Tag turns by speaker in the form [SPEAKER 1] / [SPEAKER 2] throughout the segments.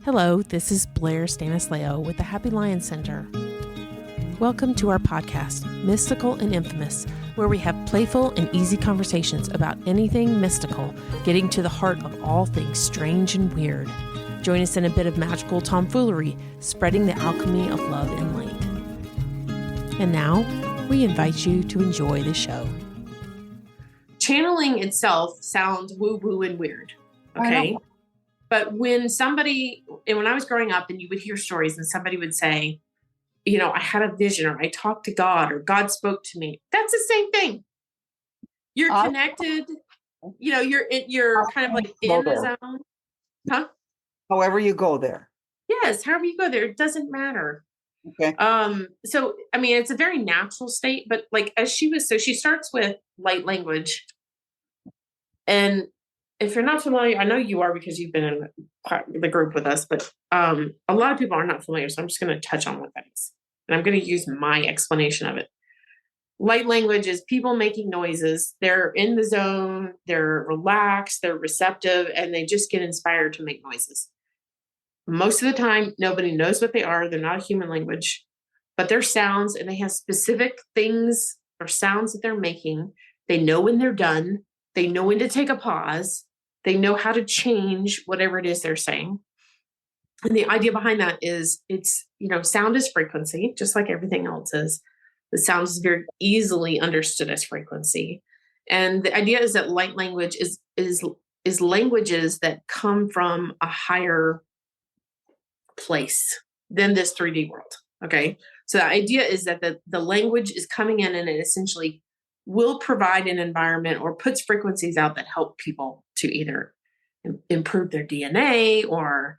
[SPEAKER 1] Hello, this is Blair Stanislao with the Happy Lion Center. Welcome to our podcast, Mystical and Infamous, where we have playful and easy conversations about anything mystical, getting to the heart of all things strange and weird. Join us in a bit of magical tomfoolery, spreading the alchemy of love and light. And now, we invite you to enjoy the show.
[SPEAKER 2] Channeling itself sounds woo-woo and weird, okay? But when I was growing up and you would hear stories and somebody would say, I had a vision or I talked to God or God spoke to me. That's the same thing. You're connected. You're kind of like in the zone. Huh?
[SPEAKER 3] However you go there.
[SPEAKER 2] Yes. However you go there, it doesn't matter.
[SPEAKER 3] Okay.
[SPEAKER 2] It's a very natural state, but she starts with light language. And if you're not familiar, I know you are because you've been in the group with us, but a lot of people are not familiar. So I'm just going to touch on what that is. And I'm going to use my explanation of it. Light language is people making noises. They're in the zone. They're relaxed. They're receptive, and they just get inspired to make noises. Most of the time, nobody knows what they are. They're not a human language, but they're sounds, and they have specific things or sounds that they're making. They know when they're done. They know when to take a pause. They know how to change whatever it is they're saying. And the idea behind that is sound is frequency, just like everything else is. The sound is very easily understood as frequency. And the idea is that light language is languages that come from a higher place than this 3D world. Okay. So the idea is that the language is coming in and it essentially will provide an environment or puts frequencies out that help people to either improve their DNA or,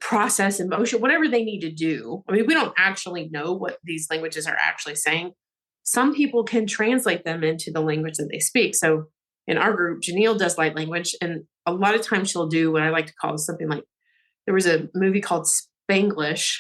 [SPEAKER 2] process emotion, whatever they need to do. I mean, we don't actually know what these languages are actually saying. Some people can translate them into the language that they speak. So in our group, Janelle does light language, and a lot of times she'll do what I like to call something like, there was a movie called Spanglish,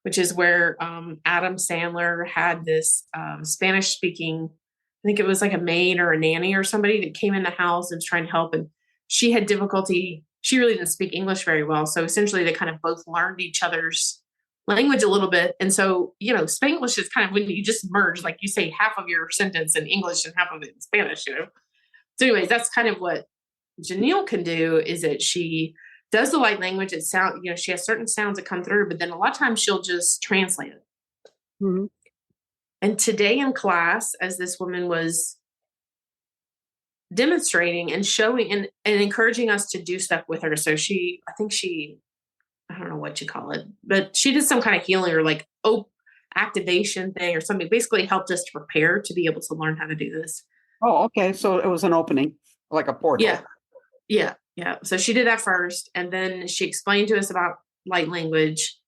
[SPEAKER 2] which is where Adam Sandler had this Spanish-speaking, I think it was like a maid or a nanny or somebody that came in the house and was trying to help. And she had difficulty. She really didn't speak English very well. So essentially they kind of both learned each other's language a little bit. And so, Spanglish is kind of when you just merge, like you say half of your sentence in English and half of it in Spanish, So anyways, that's kind of what Janelle can do, is that she does the light language. It sound, she has certain sounds that come through, but then a lot of times she'll just translate it.
[SPEAKER 3] Mm-hmm.
[SPEAKER 2] And today in class, as this woman was demonstrating and showing and encouraging us to do stuff with her. So I don't know what you call it, but she did some kind of healing or activation thing or something, basically helped us to prepare to be able to learn how to do this.
[SPEAKER 3] Oh, okay. So it was an opening, like a portal.
[SPEAKER 2] Yeah. So she did that first, and then she explained to us about light language.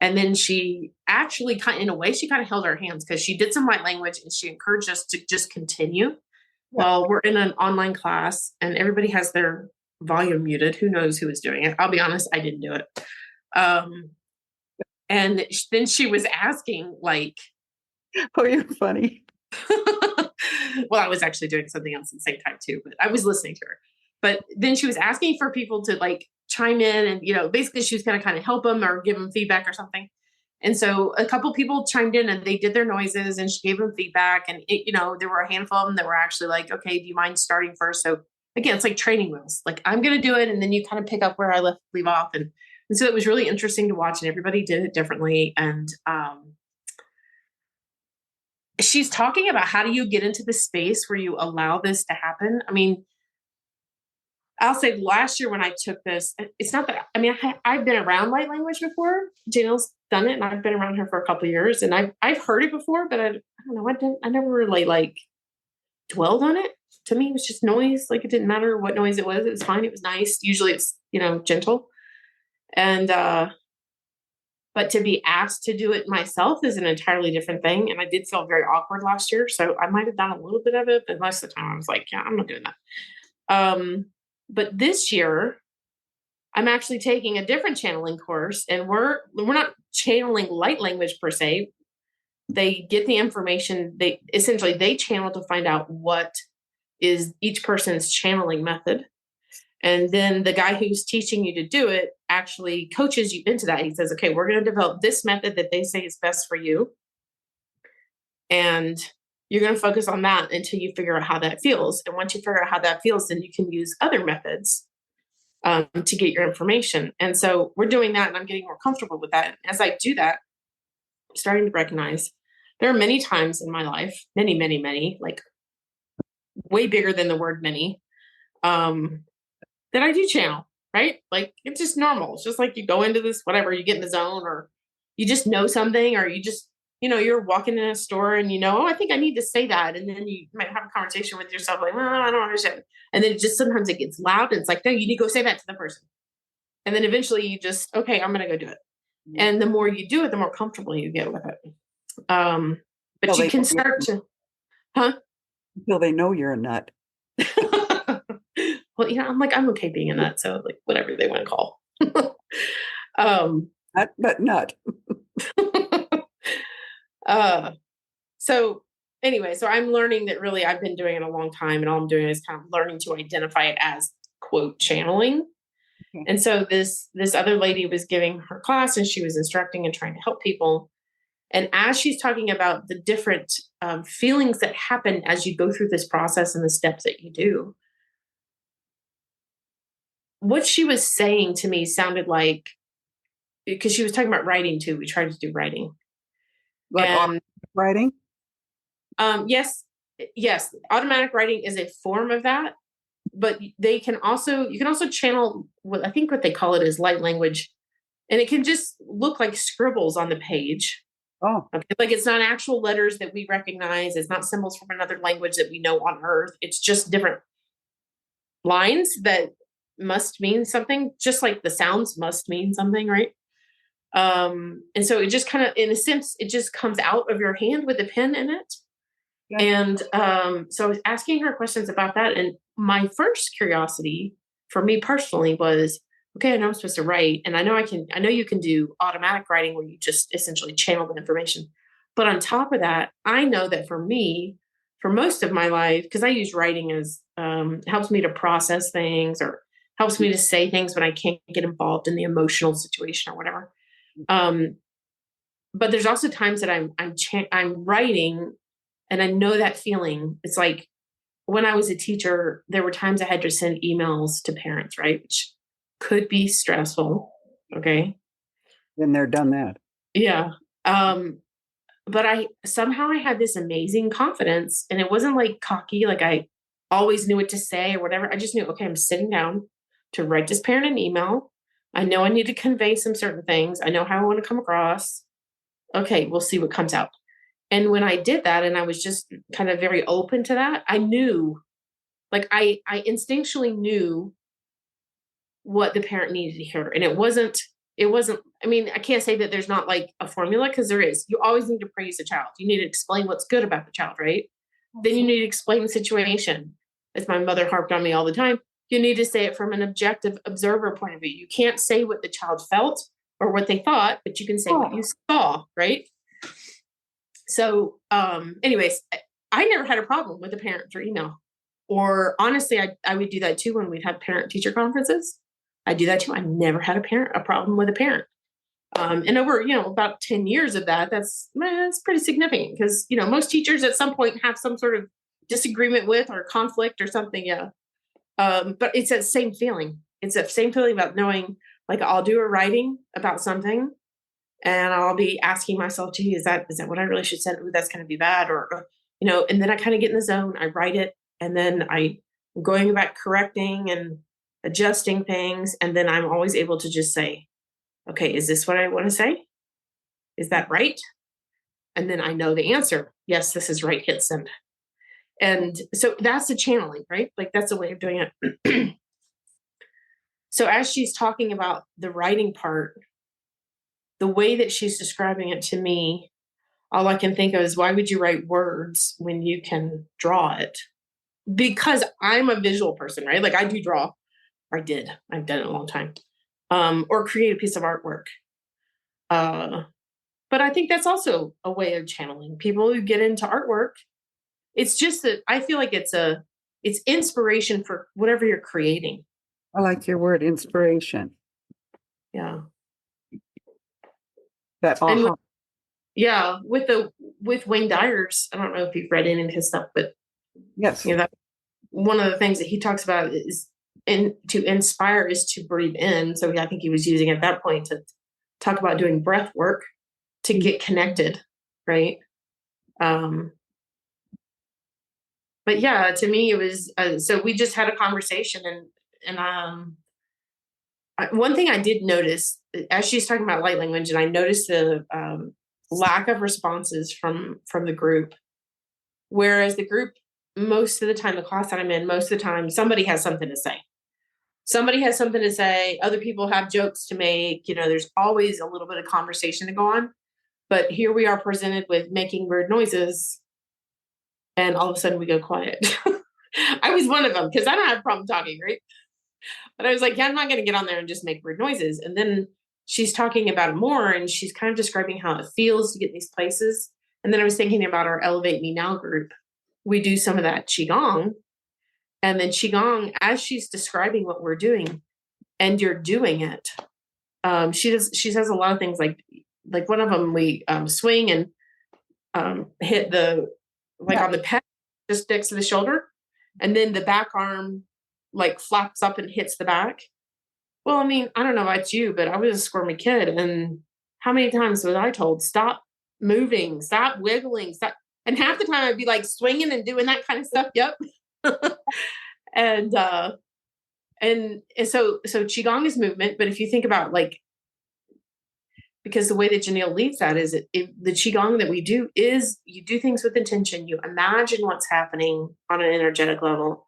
[SPEAKER 2] And then she actually in a way, she kind of held our hands because she did some light language and she encouraged us to just continue. Well, we're in an online class and everybody has their volume muted. Who knows who was doing it? I'll be honest, I didn't do it. And then she was asking
[SPEAKER 3] oh, you're funny.
[SPEAKER 2] Well, I was actually doing something else at the same time too, but I was listening to her. But then she was asking for people to chime in and, basically she was going to kind of help them or give them feedback or something. And so a couple people chimed in and they did their noises and she gave them feedback. And, there were a handful of them that were actually like, okay, do you mind starting first? So again, it's like training wheels. I'm going to do it. And then you kind of pick up where I leave off. And so it was really interesting to watch, and everybody did it differently. And she's talking about how do you get into the space where you allow this to happen? I mean, I'll say last year when I took this, it's not that, I've been around light language before. Janelle's done it and I've been around her for a couple of years and I've heard it before, but I don't know. I never really dwelled on it. To me, it was just noise. It didn't matter what noise it was. It was fine. It was nice. Usually it's, gentle. And, but to be asked to do it myself is an entirely different thing. And I did feel very awkward last year. So I might've done a little bit of it, but most of the time I was like, yeah, I'm not doing that. But this year, I'm actually taking a different channeling course, and we're not channeling light language per se. They get the information. They channel to find out what is each person's channeling method. And then the guy who's teaching you to do it actually coaches you into that. He says, okay, we're going to develop this method that they say is best for you. And you're going to focus on that until you figure out how that feels. And once you figure out how that feels, then you can use other methods to get your information. And so we're doing that, and I'm getting more comfortable with that. And as I do that, I'm starting to recognize there are many times in my life, many, many, many, like way bigger than the word many, that I do channel, right? Like it's just normal. It's just like you go into this, whatever, you get in the zone, or you just know something, or you just, you're walking in a store and oh, I think I need to say that. And then you might have a conversation with yourself like, well, I don't understand. And then sometimes it gets loud and it's like, no, you need to go say that to the person. And then eventually you just, okay, I'm going to go do it. And the more you do it, the more comfortable you get with it. But you can start to,
[SPEAKER 3] Until they know you're a nut.
[SPEAKER 2] Well, I'm okay being a nut. So like whatever they want to call.
[SPEAKER 3] Nut, but nut.
[SPEAKER 2] So anyway, so I'm learning that really I've been doing it a long time, and all I'm doing is kind of learning to identify it as quote channeling. Okay. And so this other lady was giving her class, and she was instructing and trying to help people. And as she's talking about the different feelings that happen as you go through this process and the steps that you do, what she was saying to me sounded like, because she was talking about writing too. We tried to do writing.
[SPEAKER 3] Like writing?
[SPEAKER 2] Yes. Automatic writing is a form of that, but you can also channel what they call it is light language. And it can just look like scribbles on the page.
[SPEAKER 3] Oh,
[SPEAKER 2] okay. Like it's not actual letters that we recognize. It's not symbols from another language that we know on Earth. It's just different lines that must mean something, just like the sounds must mean something, right? And so it just kind of, in a sense, it just comes out of your hand with a pen in it. Yeah. And so I was asking her questions about that. And my first curiosity for me personally was, okay, I know I'm supposed to write, and I know you can do automatic writing where you just essentially channel the information. But on top of that, I know that for me, for most of my life, because I use writing as helps me to process things, or helps me to say things when I can't get involved in the emotional situation or whatever. But there's also times that I'm writing, and I know that feeling. It's like when I was a teacher, there were times I had to send emails to parents, right? Which could be stressful. Okay.
[SPEAKER 3] Been there, done that.
[SPEAKER 2] Yeah. But I had this amazing confidence, and it wasn't like cocky, like I always knew what to say or whatever. I just knew, okay, I'm sitting down to write this parent an email. I know I need to convey some certain things. I know how I want to come across. Okay, we'll see what comes out. And when I did that, and I was just kind of very open to that, I knew, like I instinctually knew what the parent needed to hear. And it wasn't, I mean, I can't say that there's not like a formula, because there is. You always need to praise the child. You need to explain what's good about the child, right? Then you need to explain the situation. As my mother harped on me all the time, you need to say it from an objective observer point of view. You can't say what the child felt or what they thought, but you can say what you saw, right? So anyways, I never had a problem with a parent through email. Or honestly, I would do that too when we'd have parent-teacher conferences. I do that too. I never had a problem with a parent. And over, about 10 years of that, that's pretty significant, because, most teachers at some point have some sort of disagreement with or conflict or something. Yeah. But it's that same feeling. It's that same feeling about knowing, like, I'll do a writing about something, and I'll be asking myself, gee, is that what I really should send? Ooh, that's going to be bad. Or, and then I kind of get in the zone, I write it, and then I'm going about correcting and adjusting things. And then I'm always able to just say, okay, is this what I want to say? Is that right? And then I know the answer. Yes, this is right. Hit send. And so that's the channeling, right? Like that's the way of doing it. So as she's talking about the writing part, the way that she's describing it to me, all I can think of is, why would you write words when you can draw it? Because I'm a visual person, right? Like I do draw, or I did. I've done it a long time. Or create a piece of artwork. But I think that's also a way of channeling. People who get into artwork, it's just that I feel like it's inspiration for whatever you're creating.
[SPEAKER 3] I like your word, inspiration.
[SPEAKER 2] Yeah.
[SPEAKER 3] That
[SPEAKER 2] And
[SPEAKER 3] aha.
[SPEAKER 2] with Wayne Dyer's, I don't know if you've read any of his stuff, but
[SPEAKER 3] Yes.
[SPEAKER 2] that one of the things that he talks about is to inspire is to breathe in. So I think he was using at that point to talk about doing breath work to get connected, right? But yeah, to me it was so we just had a conversation, and one thing I did notice as she's talking about light language, and I noticed the lack of responses from the group, whereas the group most of the time, the class that I'm in, most of the time somebody has something to say. Somebody has something to say. Other people have jokes to make. There's always a little bit of conversation to go on. But here we are presented with making weird noises, and all of a sudden we go quiet. I was one of them because I don't have a problem talking, right? But I was like, yeah, I'm not going to get on there and just make weird noises. And then she's talking about it more, and she's kind of describing how it feels to get in these places. And then I was thinking about our Elevate Me Now group. We do some of that qigong. And then qigong, as she's describing what we're doing, and you're doing it, she says a lot of things like one of them, we swing and hit the on the pec, just next to the shoulder, and then the back arm flaps up and hits the back. Well, I mean, I don't know about you, but I was a squirmy kid, and how many times was I told, stop moving, stop wiggling, stop? And half the time I'd be swinging and doing that kind of stuff. Yep. and so qigong is movement, but if you think about because the way that Janelle leads that is the qigong that we do is you do things with intention. You imagine what's happening on an energetic level.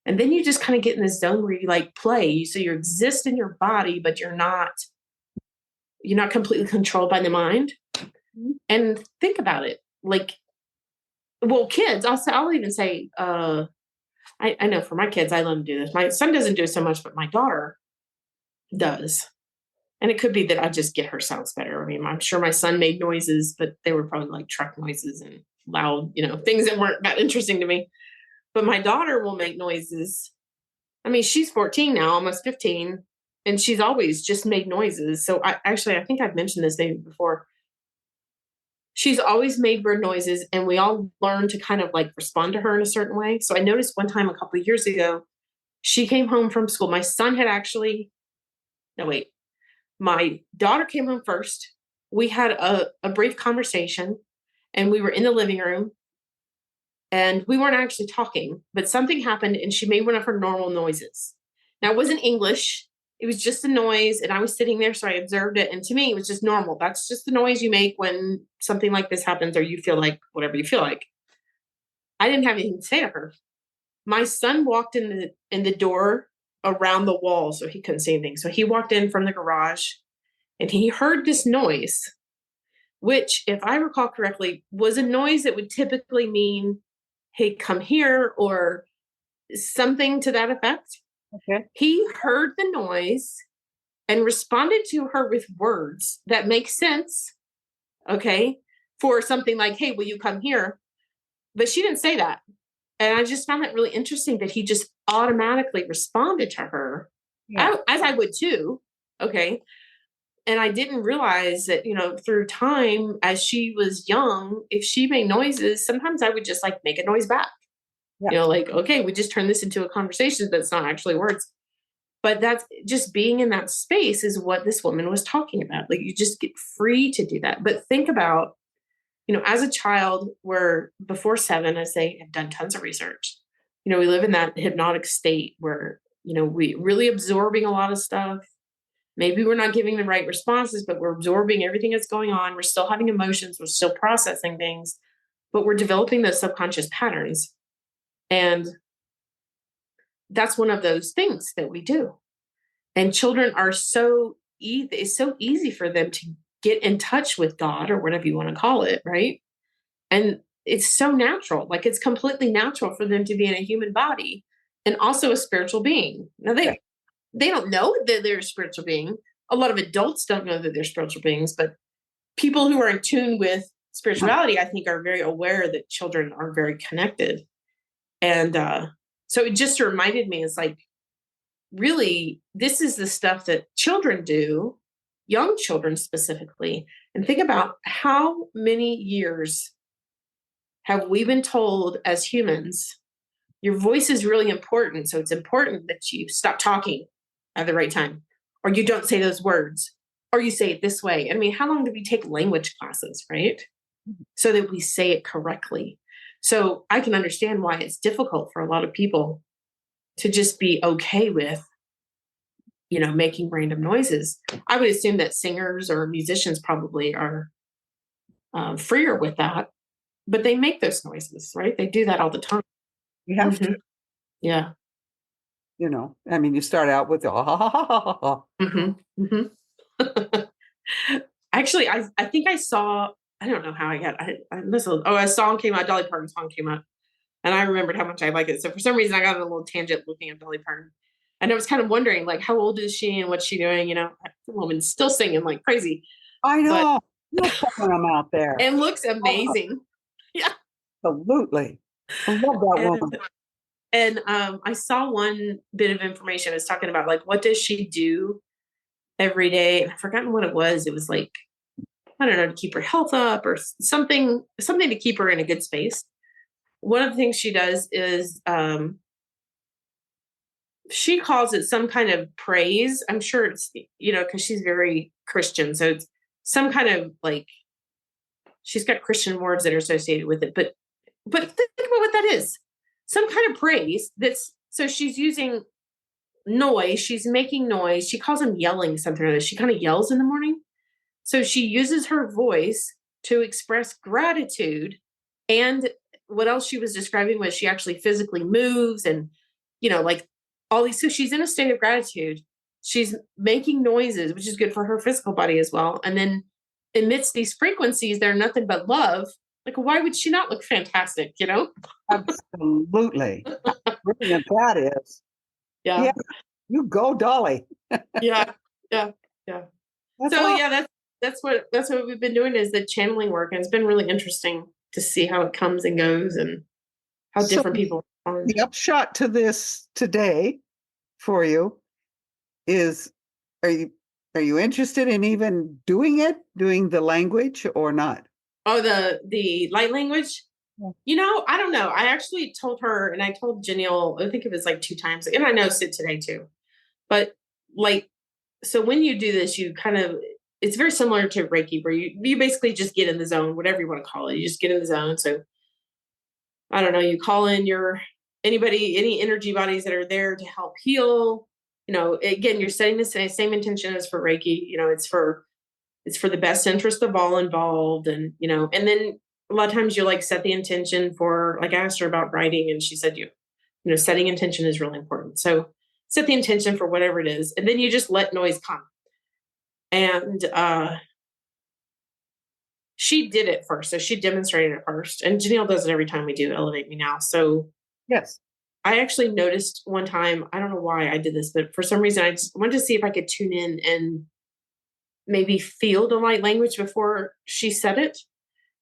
[SPEAKER 2] And then you just kind of get in this zone where you play. So you exist in your body, but you're not completely controlled by the mind. Mm-hmm. And think about it. Kids, I'll even say, I know for my kids, I let them do this. My son doesn't do it so much, but my daughter does. And it could be that I just get her sounds better. I mean, I'm sure my son made noises, but they were probably truck noises and loud, things that weren't that interesting to me. But my daughter will make noises. I mean, she's 14 now, almost 15, and she's always just made noises. So I think I've mentioned this maybe before. She's always made weird noises, and we all learn to kind of respond to her in a certain way. So I noticed one time a couple of years ago, she came home from school. My son had my daughter came home first. We had a brief conversation, and we were in the living room, and we weren't actually talking, but something happened, and she made one of her normal noises. Now, it wasn't English. It was just a noise, and I was sitting there, so I observed it. And to me, it was just normal. That's just the noise you make when something like this happens, or you feel whatever you feel like. I didn't have anything to say to her. My son walked in the door around the wall, so he couldn't see anything. So he walked in from the garage, and he heard this noise, which, if I recall correctly, was a noise that would typically mean, hey, come here, or something to that effect.
[SPEAKER 3] Okay.
[SPEAKER 2] He heard the noise and responded to her with words that make sense, okay, for something like, hey, will you come here? But she didn't say that. And I just found that really interesting that he just automatically responded to her, as I would too, okay? And I didn't realize that, through time, as she was young, if she made noises, sometimes I would just make a noise back. Yeah. Okay, we just turned this into a conversation, but it's not actually words. But that's just being in that space is what this woman was talking about. You just get free to do that. But think about, as a child, we're before 7, as they have done tons of research, we live in that hypnotic state where, we really absorbing a lot of stuff. Maybe we're not giving the right responses, but we're absorbing everything that's going on. We're still having emotions. We're still processing things, but we're developing those subconscious patterns. And that's one of those things that we do. And children are it's so easy for them to get in touch with God, or whatever you want to call it, right? And it's so natural. It's completely natural for them to be in a human body and also a spiritual being. Now, they don't know that they're a spiritual being. A lot of adults don't know that they're spiritual beings, but people who are in tune with spirituality, I think, are very aware that children are very connected. And so it just reminded me, it's really, this is the stuff that children do, young children specifically. And think about how many years have we been told as humans, your voice is really important. So it's important that you stop talking at the right time, or you don't say those words, or you say it this way. I mean, how long did we take language classes, right? So that we say it correctly. So I can understand why it's difficult for a lot of people to just be okay with, making random noises. I would assume that singers or musicians probably are freer with that, but they make those noises, right? They do that all the time.
[SPEAKER 3] You have to.
[SPEAKER 2] Yeah.
[SPEAKER 3] You start out with
[SPEAKER 2] Actually, I think I saw, I don't know how I got, I listened. Oh, a song came out, Dolly Parton song came out, and I remembered how much I like it. So for some reason I got on a little tangent looking at Dolly Parton. And I was kind of wondering, like, how old is she and what's she doing? The woman's still singing like crazy.
[SPEAKER 3] I know. Look for them out there.
[SPEAKER 2] It looks amazing. Yeah.
[SPEAKER 3] Absolutely. I love that woman.
[SPEAKER 2] And I saw one bit of information. It was talking about, like, what does she do every day? And I've forgotten what it was. It was like, I don't know, to keep her health up or something to keep her in a good space. One of the things she does is she calls it some kind of praise. I'm sure it's, because she's very Christian. So it's some kind of, like, she's got Christian words that are associated with it. But think about what that is. Some kind of praise so she's using noise. She's making noise. She calls them yelling something or other. She kind of yells in the morning. So she uses her voice to express gratitude. And what else she was describing was she actually physically moves and, like, all these. So she's in a state of gratitude. She's making noises, which is good for her physical body as well. And then amidst these frequencies, they're nothing but love. Like, why would she not look fantastic,
[SPEAKER 3] Absolutely. Brilliant that is.
[SPEAKER 2] Yeah.
[SPEAKER 3] You go, Dolly.
[SPEAKER 2] Yeah. That's what we've been doing is the channeling work. And it's been really interesting to see how it comes and goes and how different people respond.
[SPEAKER 3] The upshot to this today for you is, are you interested in even doing the language or not?
[SPEAKER 2] Oh, the light language?
[SPEAKER 3] Yeah.
[SPEAKER 2] I don't know. I actually told her, and I told Janelle, I think it was like 2 times, and I noticed it today too. But, like, so when you do this, you kind of, it's very similar to Reiki, where you basically just get in the zone, whatever you want to call it. You just get in the zone. So I don't know, you call in any energy bodies that are there to help heal. Again, you're setting the same intention as for Reiki. It's for the best interest of all involved. And, and then a lot of times you, like, set the intention for, like, I asked her about writing, and she said, setting intention is really important. So set the intention for whatever it is. And then you just let noise come. And she did it first. So she demonstrated it first. And Janelle does it every time we do Elevate Me Now. So
[SPEAKER 3] yes,
[SPEAKER 2] I actually noticed one time, I don't know why I did this, but for some reason I just wanted to see if I could tune in and maybe feel the light language before she said it.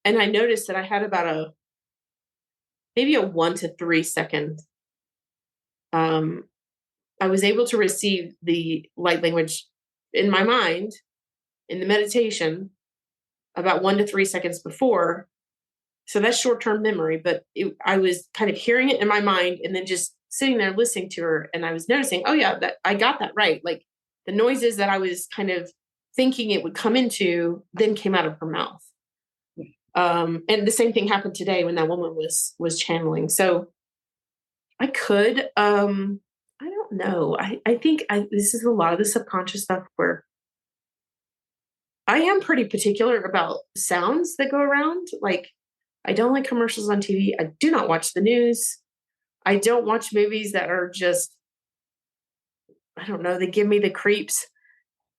[SPEAKER 2] And I noticed that I had about maybe a 1 to 3 second. I was able to receive the light language in my mind in the meditation about 1 to 3 seconds before. So that's short-term memory, but I was kind of hearing it in my mind and then just sitting there listening to her. And I was noticing, oh yeah, that I got that right. Like, the noises that I was kind of thinking it would come into then came out of her mouth. And the same thing happened today when that woman was channeling. So I could, I don't know. I think this is a lot of the subconscious stuff where I am pretty particular about sounds that go around. Like, I don't like commercials on TV. I do not watch the news. I don't watch movies that are just, I don't know, they give me the creeps.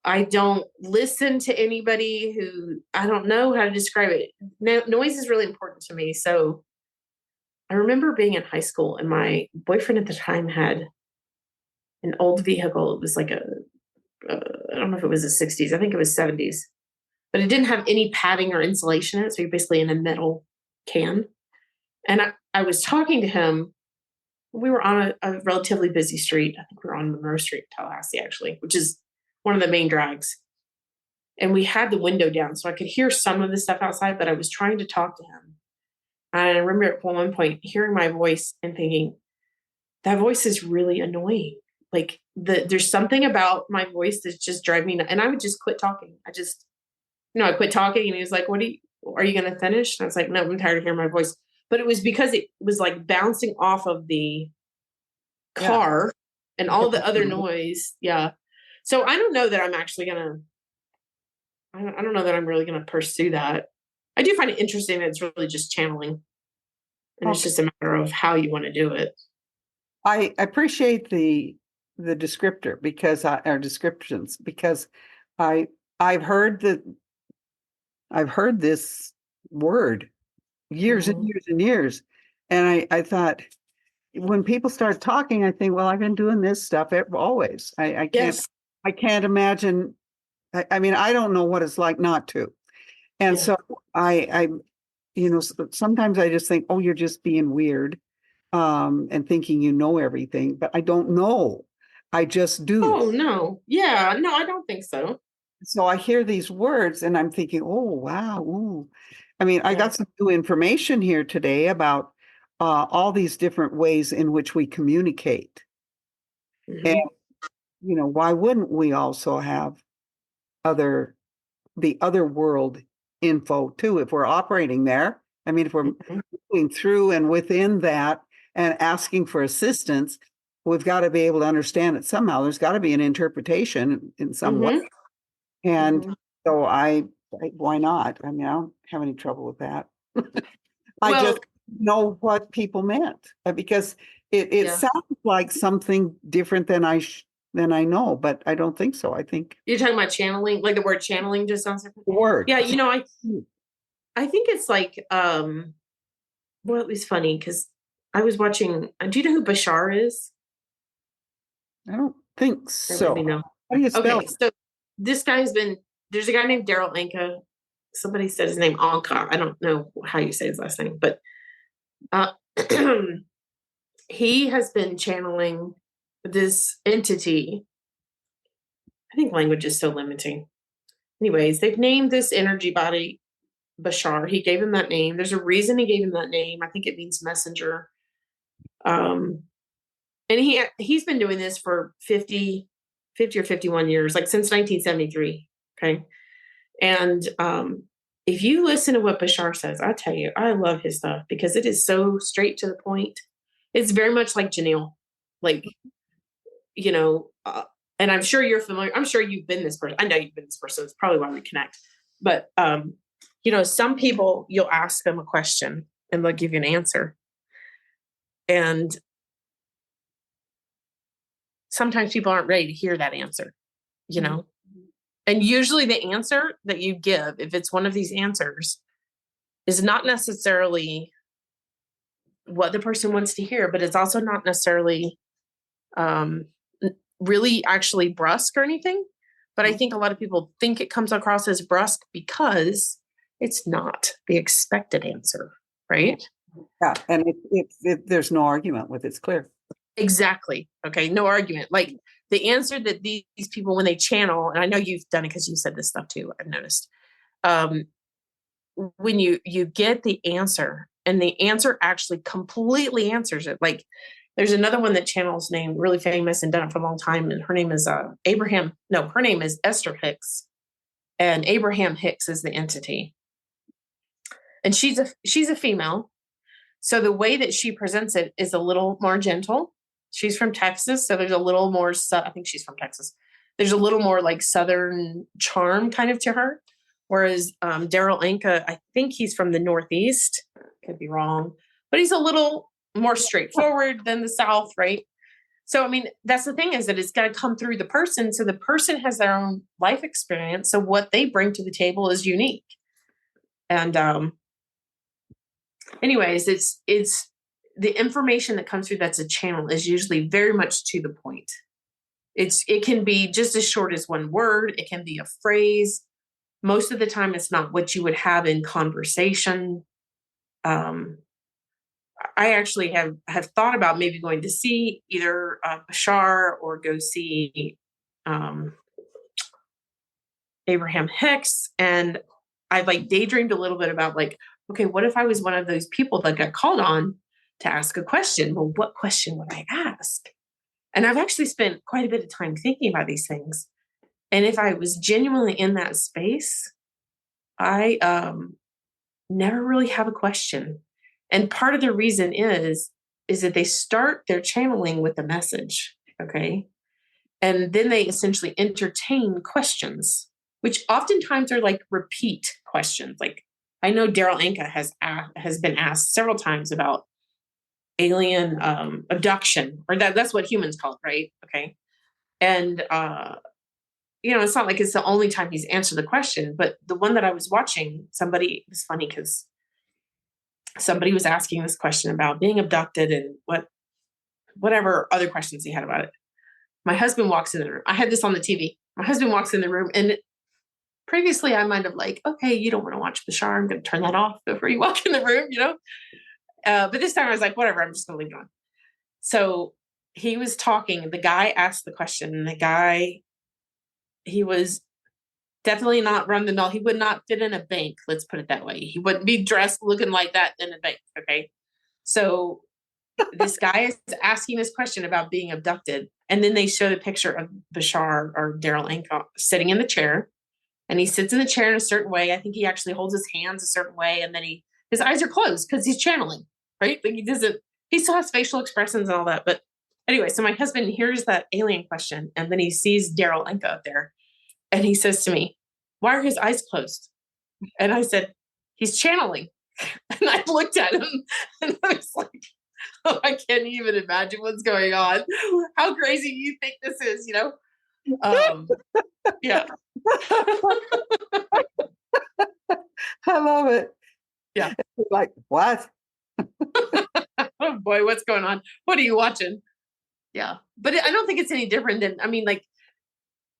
[SPEAKER 2] I don't listen to anybody who, I don't know how to describe it. Noise is really important to me. So I remember being in high school and my boyfriend at the time had an old vehicle. It was like I don't know if it was the 60s. I think it was 70s. But it didn't have any padding or insulation in it. So you're basically in a metal can. And I was talking to him We were on a relatively busy street. I think we were on Monroe Street, Tallahassee, actually, which is one of the main drags. And we had the window down, so I could hear some of the stuff outside, but I was trying to talk to him. And I remember at one point hearing my voice and thinking, that voice is really annoying. Like there's something about my voice that's just driving me nuts. And I would just quit talking. I quit talking, and he was like, are you going to finish? And I was like, no, I'm tired of hearing my voice. But it was because it was like bouncing off of the car and all the other noise. Yeah. So I don't know that I'm actually going to, I don't know that I'm really going to pursue that. I do find it interesting that it's really just channeling. And it's just a matter of how you want to do it.
[SPEAKER 3] I appreciate the descriptor because our descriptions, because I've heard this word years and years and years. And I thought, when people start talking, I think, well, I've been doing this stuff always. I can't imagine. I mean, I don't know what it's like not to. And so I sometimes I just think, oh, you're just being weird, and thinking you know everything, but I don't know. I just do.
[SPEAKER 2] Oh, no. Yeah, no, I don't think so.
[SPEAKER 3] So I hear these words and I'm thinking, oh, wow. Ooh. I mean, I got some new information here today about all these different ways in which we communicate. Mm-hmm. And, why wouldn't we also have the other world info too, if we're operating there? I mean, if we're moving through and within that and asking for assistance, we've got to be able to understand it somehow. There's got to be an interpretation in some way. And so why not? I mean, I don't have any trouble with that. I just know what people meant, because it sounds like something different than I know, but I don't think so. I think
[SPEAKER 2] you're talking about channeling, like the word channeling just sounds like
[SPEAKER 3] the word.
[SPEAKER 2] Yeah, I think it's like well, it was funny because I was watching. Do you know who Bashar is?
[SPEAKER 3] I don't think so.
[SPEAKER 2] Let me know.
[SPEAKER 3] How do you spell it?
[SPEAKER 2] So this guy there's a guy named Daryl Anka. Somebody said his name Anka. I don't know how you say his last name, but he has been channeling this entity. I think language is so limiting. Anyways, they've named this energy body Bashar. He gave him that name. There's a reason he gave him that name. I think it means messenger. And he's been doing this for 50 or 51 years, like since 1973. Okay. And if you listen to what Bashar says, I tell you, I love his stuff because it is so straight to the point. It's very much like Janelle, like, and I'm sure you're familiar. I'm sure you've been this person. I know you've been this person. It's probably why we connect. But, some people, you'll ask them a question and they'll give you an answer. And sometimes people aren't ready to hear that answer, And usually the answer that you give, if it's one of these answers, is not necessarily what the person wants to hear, but it's also not necessarily really actually brusque or anything. But I think a lot of people think it comes across as brusque because it's not the expected answer, right?
[SPEAKER 3] Yeah, and there's no argument with it. It's clear. Exactly.
[SPEAKER 2] Okay, no argument. Like the answer that these people, when they channel, and I know you've done it because you said this stuff too, I've noticed. When you get the answer and the answer actually completely answers it. Like there's another one that channels named really famous and done it for a long time. And her name is her name is Esther Hicks, and Abraham Hicks is the entity. And she's a female. So the way that she presents it is a little more gentle. She's from Texas. So there's a little more, I think she's from Texas. There's a little more like Southern charm kind of to her. Whereas Daryl Anka, I think he's from the Northeast. Could be wrong. But he's a little more straightforward than the South, right? So, I mean, that's the thing, is that it's got to come through the person. So the person has their own life experience. So what they bring to the table is unique. And anyways, it's the information that comes through that's a channel is usually very much to the point. It can be just as short as one word. It can be a phrase. Most of the time, it's not what you would have in conversation. I actually have thought about maybe going to see either Bashar or go see Abraham Hicks. And I've like daydreamed a little bit about like, okay, what if I was one of those people that got called on to ask a question? Well, what question would I ask? And I've actually spent quite a bit of time thinking about these things. And if I was genuinely in that space, I never really have a question. And part of the reason is that they start their channeling with a message, okay? And then they essentially entertain questions, which oftentimes are like repeat questions. Like I know Daryl Anka has been asked several times about alien abduction, or that's what humans call it, right? Okay. And it's not like it's the only time he's answered the question, but the one that I was watching, it was funny because somebody was asking this question about being abducted and whatever other questions he had about it. My husband walks in the room. I had this on the TV. My husband walks in the room, and previously I might have like, okay, you don't want to watch Bashar. I'm going to turn that off before you walk in the room, But this time I was like, whatever, I'm just going to leave it on. So he was talking. The guy asked the question, and the guy, he was definitely not run the mill. He would not fit in a bank. Let's put it that way. He wouldn't be dressed looking like that in a bank. Okay. So this guy is asking this question about being abducted. And then they show the picture of Bashar or Daryl Anka sitting in the chair. And he sits in the chair in a certain way. I think he actually holds his hands a certain way. And then his eyes are closed because he's channeling, right? Like he still has facial expressions and all that. But anyway, so my husband hears that alien question. And then he sees Daryl Anka up there. And he says to me, why are his eyes closed? And I said, he's channeling. And I looked at him and I was like, oh, I can't even imagine what's going on. How crazy do you think this is, Yeah.
[SPEAKER 3] I love it.
[SPEAKER 2] Yeah.
[SPEAKER 3] It's like, what?
[SPEAKER 2] Oh boy, what's going on? What are you watching? Yeah. But I don't think it's any different than,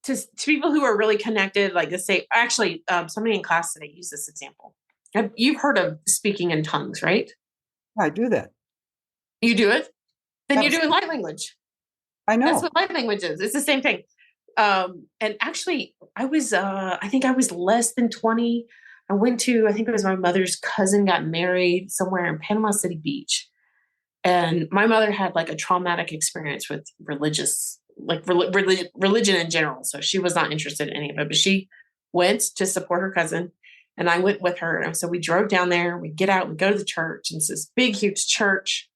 [SPEAKER 2] to people who are really connected, like to say, actually, somebody in class today used this example. You've heard of speaking in tongues, right?
[SPEAKER 3] I do that.
[SPEAKER 2] You do it? Then you're doing light language.
[SPEAKER 3] I know.
[SPEAKER 2] That's what light language is. It's the same thing. And actually, I think I was less than 20. I think it was my mother's cousin got married somewhere in Panama City Beach. And my mother had like a traumatic experience with religion in general. So she was not interested in any of it, but she went to support her cousin and I went with her. And so we drove down there, we get out, we go to the church, and it's this big, huge church.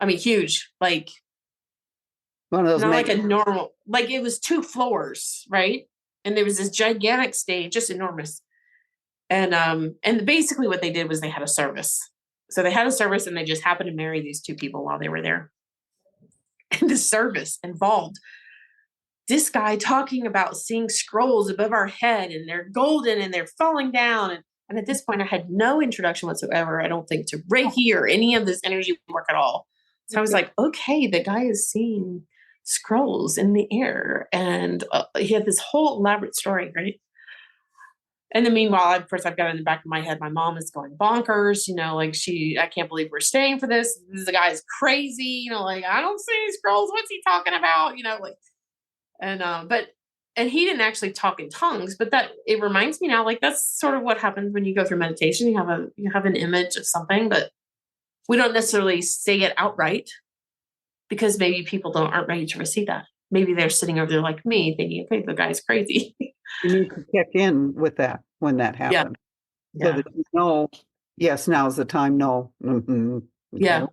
[SPEAKER 2] Huge, like
[SPEAKER 3] one of those,
[SPEAKER 2] not like a normal, like it was 2 floors, right? And there was this gigantic stage, just enormous. And basically what they did was they had a service. So they had a service and they just happened to marry these 2 people while they were there. And the service involved this guy talking about seeing scrolls above our head and they're golden and they're falling down. And at this point I had no introduction whatsoever, I don't think, to Reiki or any of this energy work at all. So I was like, okay, the guy is seeing scrolls in the air. And he had this whole elaborate story, right? And then meanwhile, of course, I've got in the back of my head, my mom is going bonkers, I can't believe we're staying for this. The guy is crazy, I don't see any scrolls. What's he talking about? And he didn't actually talk in tongues, but that it reminds me now, like that's sort of what happens when you go through meditation. You have an image of something, but we don't necessarily say it outright because maybe people aren't ready to receive that. Maybe they're sitting over there like me thinking, okay, the guy's crazy.
[SPEAKER 3] You need to check in with that when that happens.
[SPEAKER 2] Yeah.
[SPEAKER 3] So that yes, now's the time. No. Mm-hmm.
[SPEAKER 2] Yeah.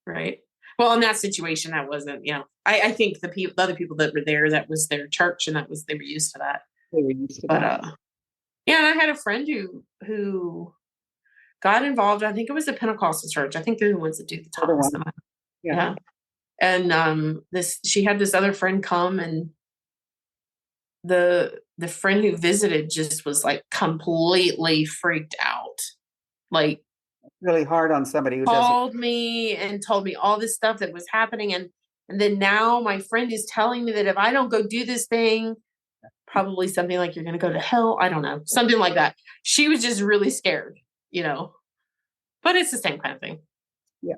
[SPEAKER 2] Right. Well, in that situation, that wasn't, I think the other people that were there, that was their church and they were used to that.
[SPEAKER 3] They were used to that.
[SPEAKER 2] And I had a friend who got involved. I think it was a Pentecostal church. I think they're the ones that do the tongues. Yeah. And she had this other friend come, and the friend who visited just was like completely freaked out. Like
[SPEAKER 3] really hard on somebody who
[SPEAKER 2] called me and told me all this stuff that was happening. And then now my friend is telling me that if I don't go do this thing, probably something like you're going to go to hell. I don't know. Something like that. She was just really scared, but it's the same kind of thing.
[SPEAKER 3] Yeah.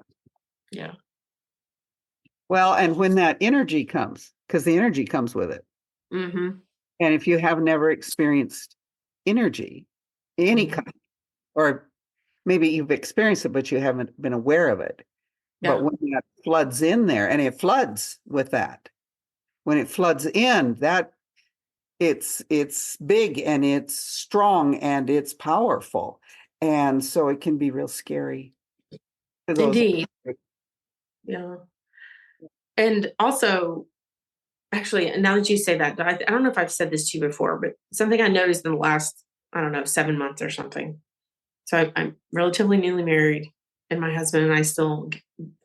[SPEAKER 2] Yeah.
[SPEAKER 3] Well, and when that energy comes, because the energy comes with it.
[SPEAKER 2] Mm-hmm.
[SPEAKER 3] And if you have never experienced energy, any kind, or maybe you've experienced it, but you haven't been aware of it. But when that floods in there, and it floods with that, when it floods in, that it's big and it's strong and it's powerful. And so it can be real scary to those.
[SPEAKER 2] Indeed. Yeah. And also, actually, now that you say that, I don't know if I've said this to you before, but something I noticed in the last, I don't know, 7 months or something. So I'm relatively newly married, and my husband and I still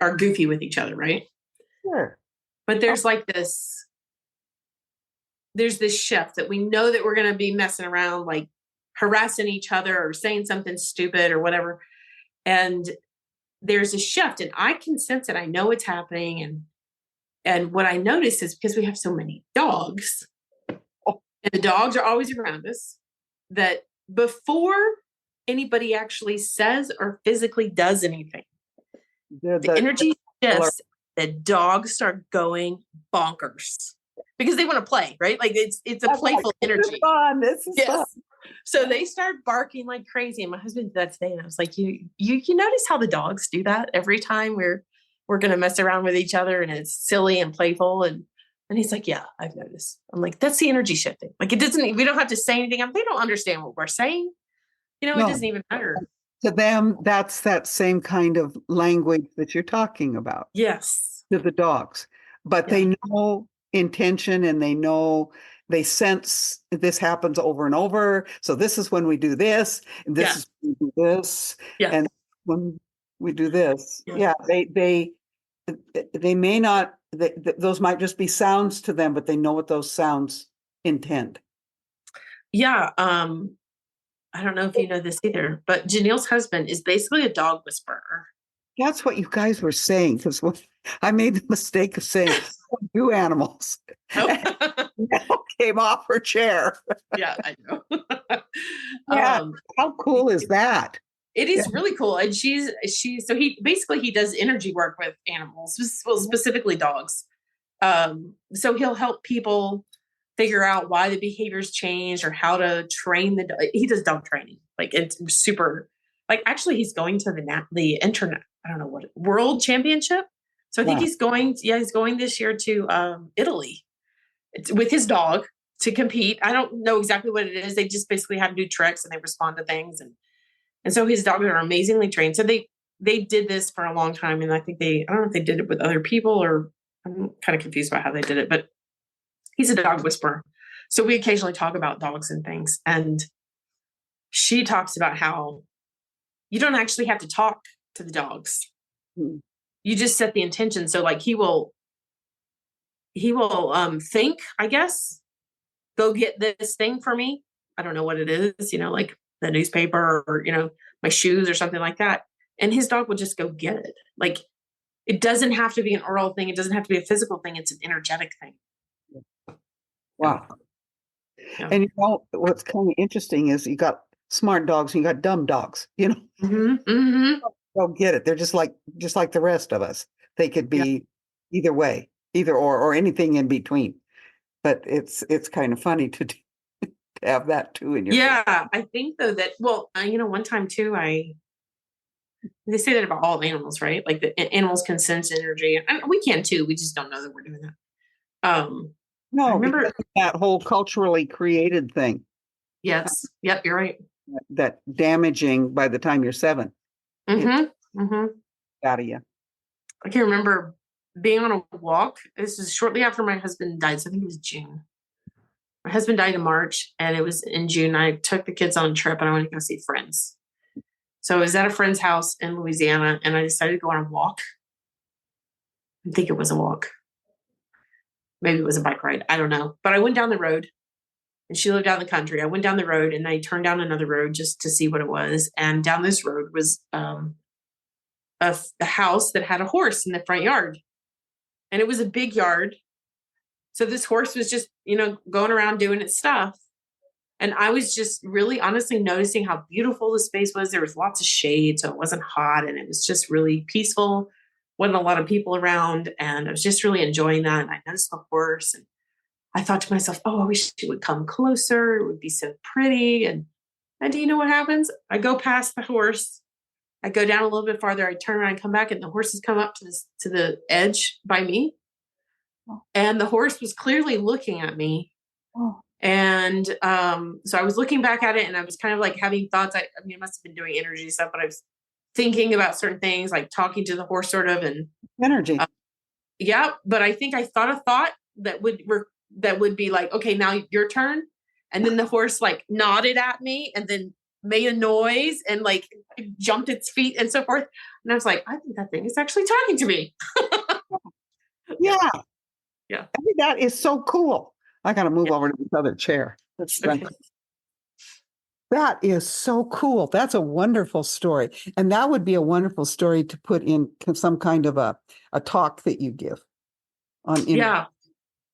[SPEAKER 2] are goofy with each other, right?
[SPEAKER 3] Sure.
[SPEAKER 2] But there's there's this shift that we know that we're going to be messing around, like harassing each other or saying something stupid or whatever. And there's a shift, and I can sense it. I know it's happening. And what I notice is because we have so many dogs, and the dogs are always around us, that before anybody actually says or physically does anything, the energy shifts, the dogs start going bonkers because they want to play, right? Like it's a playful energy.
[SPEAKER 3] This is fun.
[SPEAKER 2] So they start barking like crazy. And my husband did that today, and I was like, you notice how the dogs do that every time we're going to mess around with each other, and it's silly and playful. And he's like, yeah, I've noticed. I'm like, that's the energy shifting. Like we don't have to say anything. They don't understand what we're saying. It doesn't even matter.
[SPEAKER 3] To them, that's that same kind of language that you're talking about.
[SPEAKER 2] Yes.
[SPEAKER 3] To the dogs. But they know intention, and they sense this happens over and over. So this is when we do this, and this is when we do this. And when we do this. They may not, those might just be sounds to them, but they know what those sounds intend.
[SPEAKER 2] Yeah. I don't know if you know this either, but Janelle's husband is basically a dog whisperer.
[SPEAKER 3] That's what you guys were saying, because I made the mistake of saying, do animals. Came off her chair.
[SPEAKER 2] Yeah, I know.
[SPEAKER 3] How cool is that?
[SPEAKER 2] It is really cool. And so he does energy work with animals, specifically dogs. So he'll help people figure out why the behaviors change or how to train the dog. He does dog training. Like it's super, like actually he's going to the internet, I don't know what, world championship. So I think he's going this year to Italy with his dog to compete. I don't know exactly what it is. They just basically have to do tricks and they respond to things. And so his dogs are amazingly trained. So they did this for a long time. And I don't know if they did it with other people, or I'm kind of confused about how they did it, but he's a dog whisperer. So we occasionally talk about dogs and things. And she talks about how you don't actually have to talk to the dogs. Mm-hmm. You just set the intention. So like he will think, I guess, go get this thing for me. I don't know what it is, like the newspaper or, my shoes or something like that. And his dog will just go get it. Like it doesn't have to be an oral thing. It doesn't have to be a physical thing. It's an energetic thing.
[SPEAKER 3] Wow. Yeah. And what's kind of interesting is you got smart dogs and you got dumb dogs,
[SPEAKER 2] Mm-hmm. Mm-hmm.
[SPEAKER 3] They'll get it. They're just like the rest of us. They could be either way, either or anything in between. But it's kind of funny to have that too in your
[SPEAKER 2] face. I think though that, one time too, they say that about all animals, right? Like the animals can sense energy. And we can too. We just don't know that we're doing that.
[SPEAKER 3] No, I remember that whole culturally created thing.
[SPEAKER 2] Yes. Yep. You're right.
[SPEAKER 3] That damaging by the time you're 7.
[SPEAKER 2] Mm-hmm. Mm-hmm.
[SPEAKER 3] Out of you.
[SPEAKER 2] I can remember being on a walk. This was shortly after my husband died. So I think it was June. My husband died in March, and it was in June. I took the kids on a trip, and I went to go see friends. So I was at a friend's house in Louisiana, and I decided to go on a walk. I think it was a walk. Maybe it was a bike ride. I don't know. But I went down the road, and she lived out in the country. I went down the road, and I turned down another road just to see what it was. And down this road was a house that had a horse in the front yard. And it was a big yard. So this horse was just, going around doing its stuff. And I was just really honestly noticing how beautiful the space was. There was lots of shade, so it wasn't hot, and it was just really peaceful. Wasn't a lot of people around, and I was just really enjoying that. And I noticed the horse, and I thought to myself, oh, I wish she would come closer. It would be so pretty. And do you know what happens? I go past the horse. I go down a little bit farther. I turn around and come back, and the horse has come up to the edge by me. And the horse was clearly looking at me.
[SPEAKER 3] Oh.
[SPEAKER 2] And so I was looking back at it, and I was kind of like having thoughts. I mean, I must have been doing energy stuff, but I was thinking about certain things, like talking to the horse sort of, and
[SPEAKER 3] energy.
[SPEAKER 2] Yeah. But I think I thought a thought that would be like, okay, now your turn. And then the horse like nodded at me and then made a noise and like jumped its feet and so forth. And I was like, I think that thing is actually talking to me.
[SPEAKER 3] Yeah.
[SPEAKER 2] Yeah.
[SPEAKER 3] I think that is so cool. I got to move over to this other chair.
[SPEAKER 2] Okay.
[SPEAKER 3] That is so cool. That's a wonderful story. And that would be a wonderful story to put in some kind of a talk that you give on.
[SPEAKER 2] Yeah.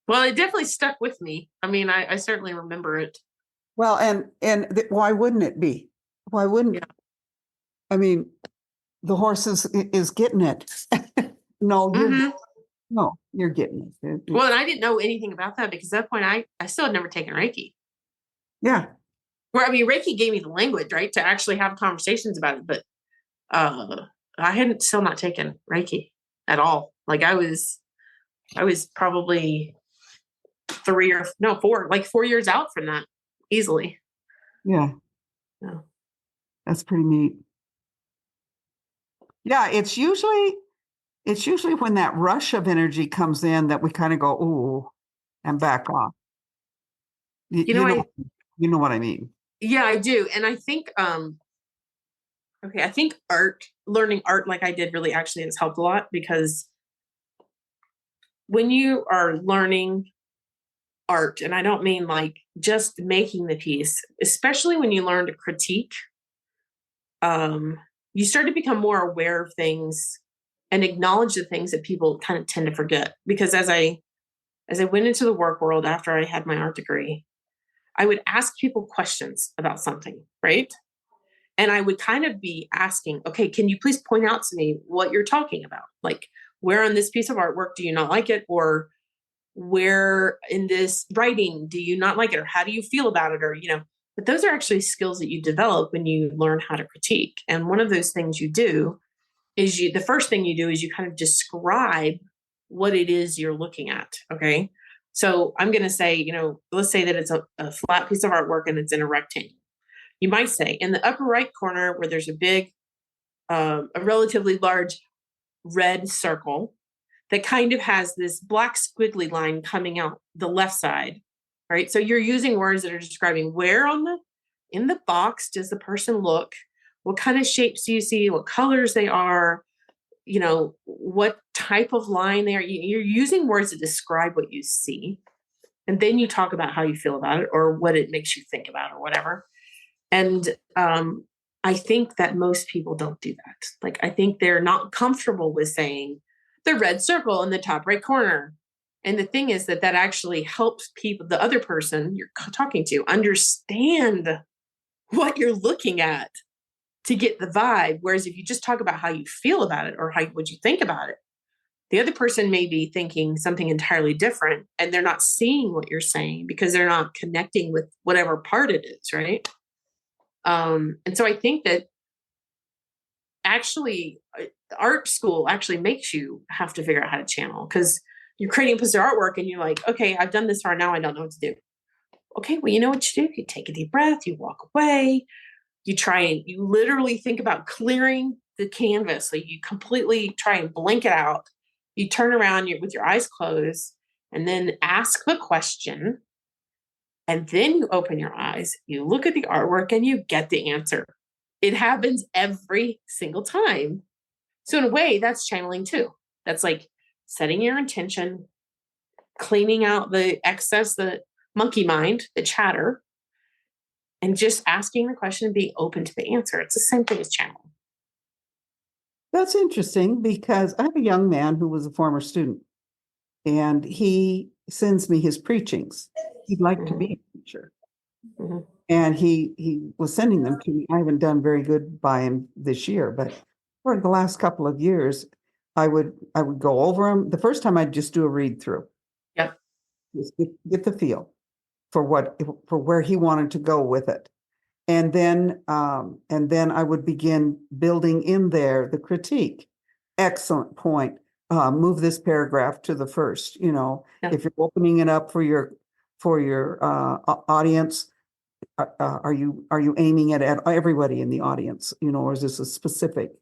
[SPEAKER 2] Well, it definitely stuck with me. I mean, I certainly remember it.
[SPEAKER 3] Well, and why wouldn't it be? Why wouldn't?
[SPEAKER 2] Yeah.
[SPEAKER 3] I mean, the horse is getting it. No, you're getting it.
[SPEAKER 2] Well, and I didn't know anything about that because at that point I still had never taken Reiki.
[SPEAKER 3] Yeah.
[SPEAKER 2] Where, I mean, Reiki gave me the language, right, to actually have conversations about it. But I hadn't still not taken Reiki at all. Like I was probably 4 years out from that easily.
[SPEAKER 3] Yeah.
[SPEAKER 2] Yeah.
[SPEAKER 3] That's pretty neat. Yeah. It's usually when that rush of energy comes in that we kind of go, ooh, and back off. You know what I mean?
[SPEAKER 2] Yeah, I do. And I think, I think learning art like I did really actually has helped a lot, because when you are learning art, and I don't mean like just making the piece, especially when you learn to critique, you start to become more aware of things and acknowledge the things that people kind of tend to forget. Because as I went into the work world after I had my art degree, I would ask people questions about something, right? And I would kind of be asking, okay, can you please point out to me what you're talking about? Like, where on this piece of artwork do you not like it? Or where in this writing do you not like it? Or how do you feel about it? Or, but those are actually skills that you develop when you learn how to critique. And one of those things you do is the first thing you do is you kind of describe what it is you're looking at. Okay. So I'm going to say, let's say that it's a flat piece of artwork and it's in a rectangle. You might say in the upper right corner where there's a big, a relatively large red circle that kind of has this black squiggly line coming out the left side, right? So you're using words that are describing where in the box does the person look, what kind of shapes do you see, what colors they are, what type of line they are. You're using words to describe what you see. And then you talk about how you feel about it or what it makes you think about or whatever. And I think that most people don't do that. Like, I think they're not comfortable with saying the red circle in the top right corner. And the thing is that actually helps people, the other person you're talking to, understand what you're looking at to get the vibe. Whereas if you just talk about how you feel about it or what you think about it, the other person may be thinking something entirely different, and they're not seeing what you're saying because they're not connecting with whatever part it is, right? And so I think that actually art school actually makes you have to figure out how to channel, because you're creating a piece of artwork and you're like, okay, I've done this far, now I don't know what to do. Okay, well, you know what you do? You take a deep breath, you walk away, you literally think about clearing the canvas. So you completely try and blank it out. You turn around with your eyes closed and then ask the question. And then you open your eyes, you look at the artwork and you get the answer. It happens every single time. So in a way, that's channeling too. That's like setting your intention, cleaning out the excess, the monkey mind, the chatter, and just asking the question and being open to the answer. It's the same thing as channeling.
[SPEAKER 3] That's interesting, because I have a young man who was a former student, and he sends me his preachings. He'd like to be a preacher.
[SPEAKER 2] Mhm.
[SPEAKER 3] And he was sending them to me. I haven't done very good by him this year, but for the last couple of years, I would go over them. The first time I'd just do a read through,
[SPEAKER 2] Yeah.
[SPEAKER 3] just get the feel for where he wanted to go with it. And then I would begin building in there the critique. Excellent point. Move this paragraph to the first.
[SPEAKER 2] Yeah.
[SPEAKER 3] If you're opening it up for your audience, are you aiming it at everybody in the audience? Or is this a specific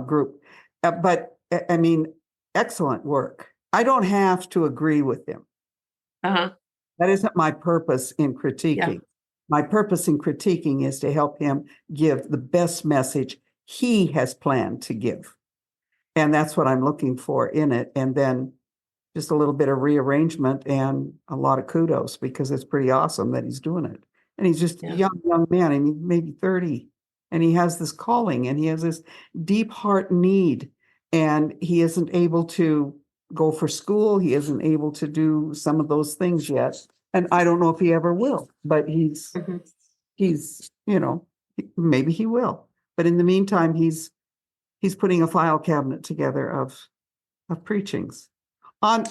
[SPEAKER 3] group? But I mean, excellent work. I don't have to agree with him.
[SPEAKER 2] Uh-huh.
[SPEAKER 3] That isn't my purpose in critiquing.
[SPEAKER 2] Yeah.
[SPEAKER 3] My purpose in critiquing is to help him give the best message he has planned to give. And that's what I'm looking for in it. And then just a little bit of rearrangement and a lot of kudos, because it's pretty awesome that he's doing it. And he's just a young man, and he's maybe 30. And he has this calling, and he has this deep heart need. And he isn't able to go for school. He isn't able to do some of those things yet. And I don't know if he ever will, but he's, maybe he will. But in the meantime, he's putting a file cabinet together of preachings on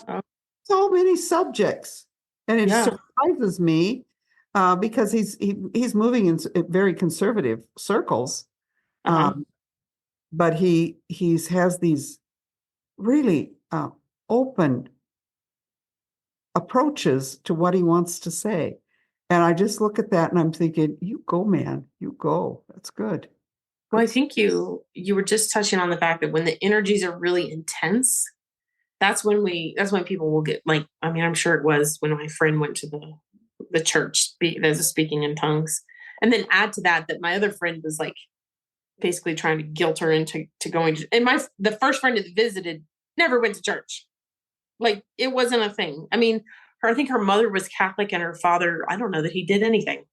[SPEAKER 3] so many subjects. And it surprises me because he's moving in very conservative circles. But he has these really open approaches to what he wants to say. And I just look at that and I'm thinking, you go, man, you go. That's good.
[SPEAKER 2] Well, I think you were just touching on the fact that when the energies are really intense, that's when people will get like, I mean, I'm sure it was when my friend went to the church, there's a speaking in tongues. And then add to that my other friend was like basically trying to guilt her into going to, and the first friend that visited never went to church. Like it wasn't a thing. I mean, I think her mother was Catholic and her father, I don't know that he did anything.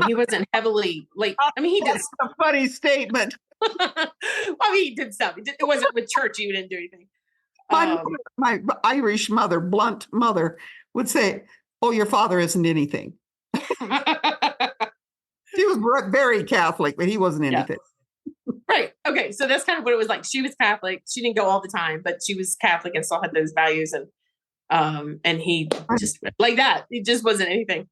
[SPEAKER 2] He wasn't heavily like, I mean, he did.
[SPEAKER 3] That's a funny statement.
[SPEAKER 2] Well, he did stuff. It wasn't with church. He didn't do anything.
[SPEAKER 3] My Irish mother, blunt mother, would say, "Oh, your father isn't anything." She was very Catholic, but he wasn't anything.
[SPEAKER 2] Right. Okay. So that's kind of what it was like. She was Catholic. She didn't go all the time, but she was Catholic and still had those values. And he just like that. It just wasn't anything.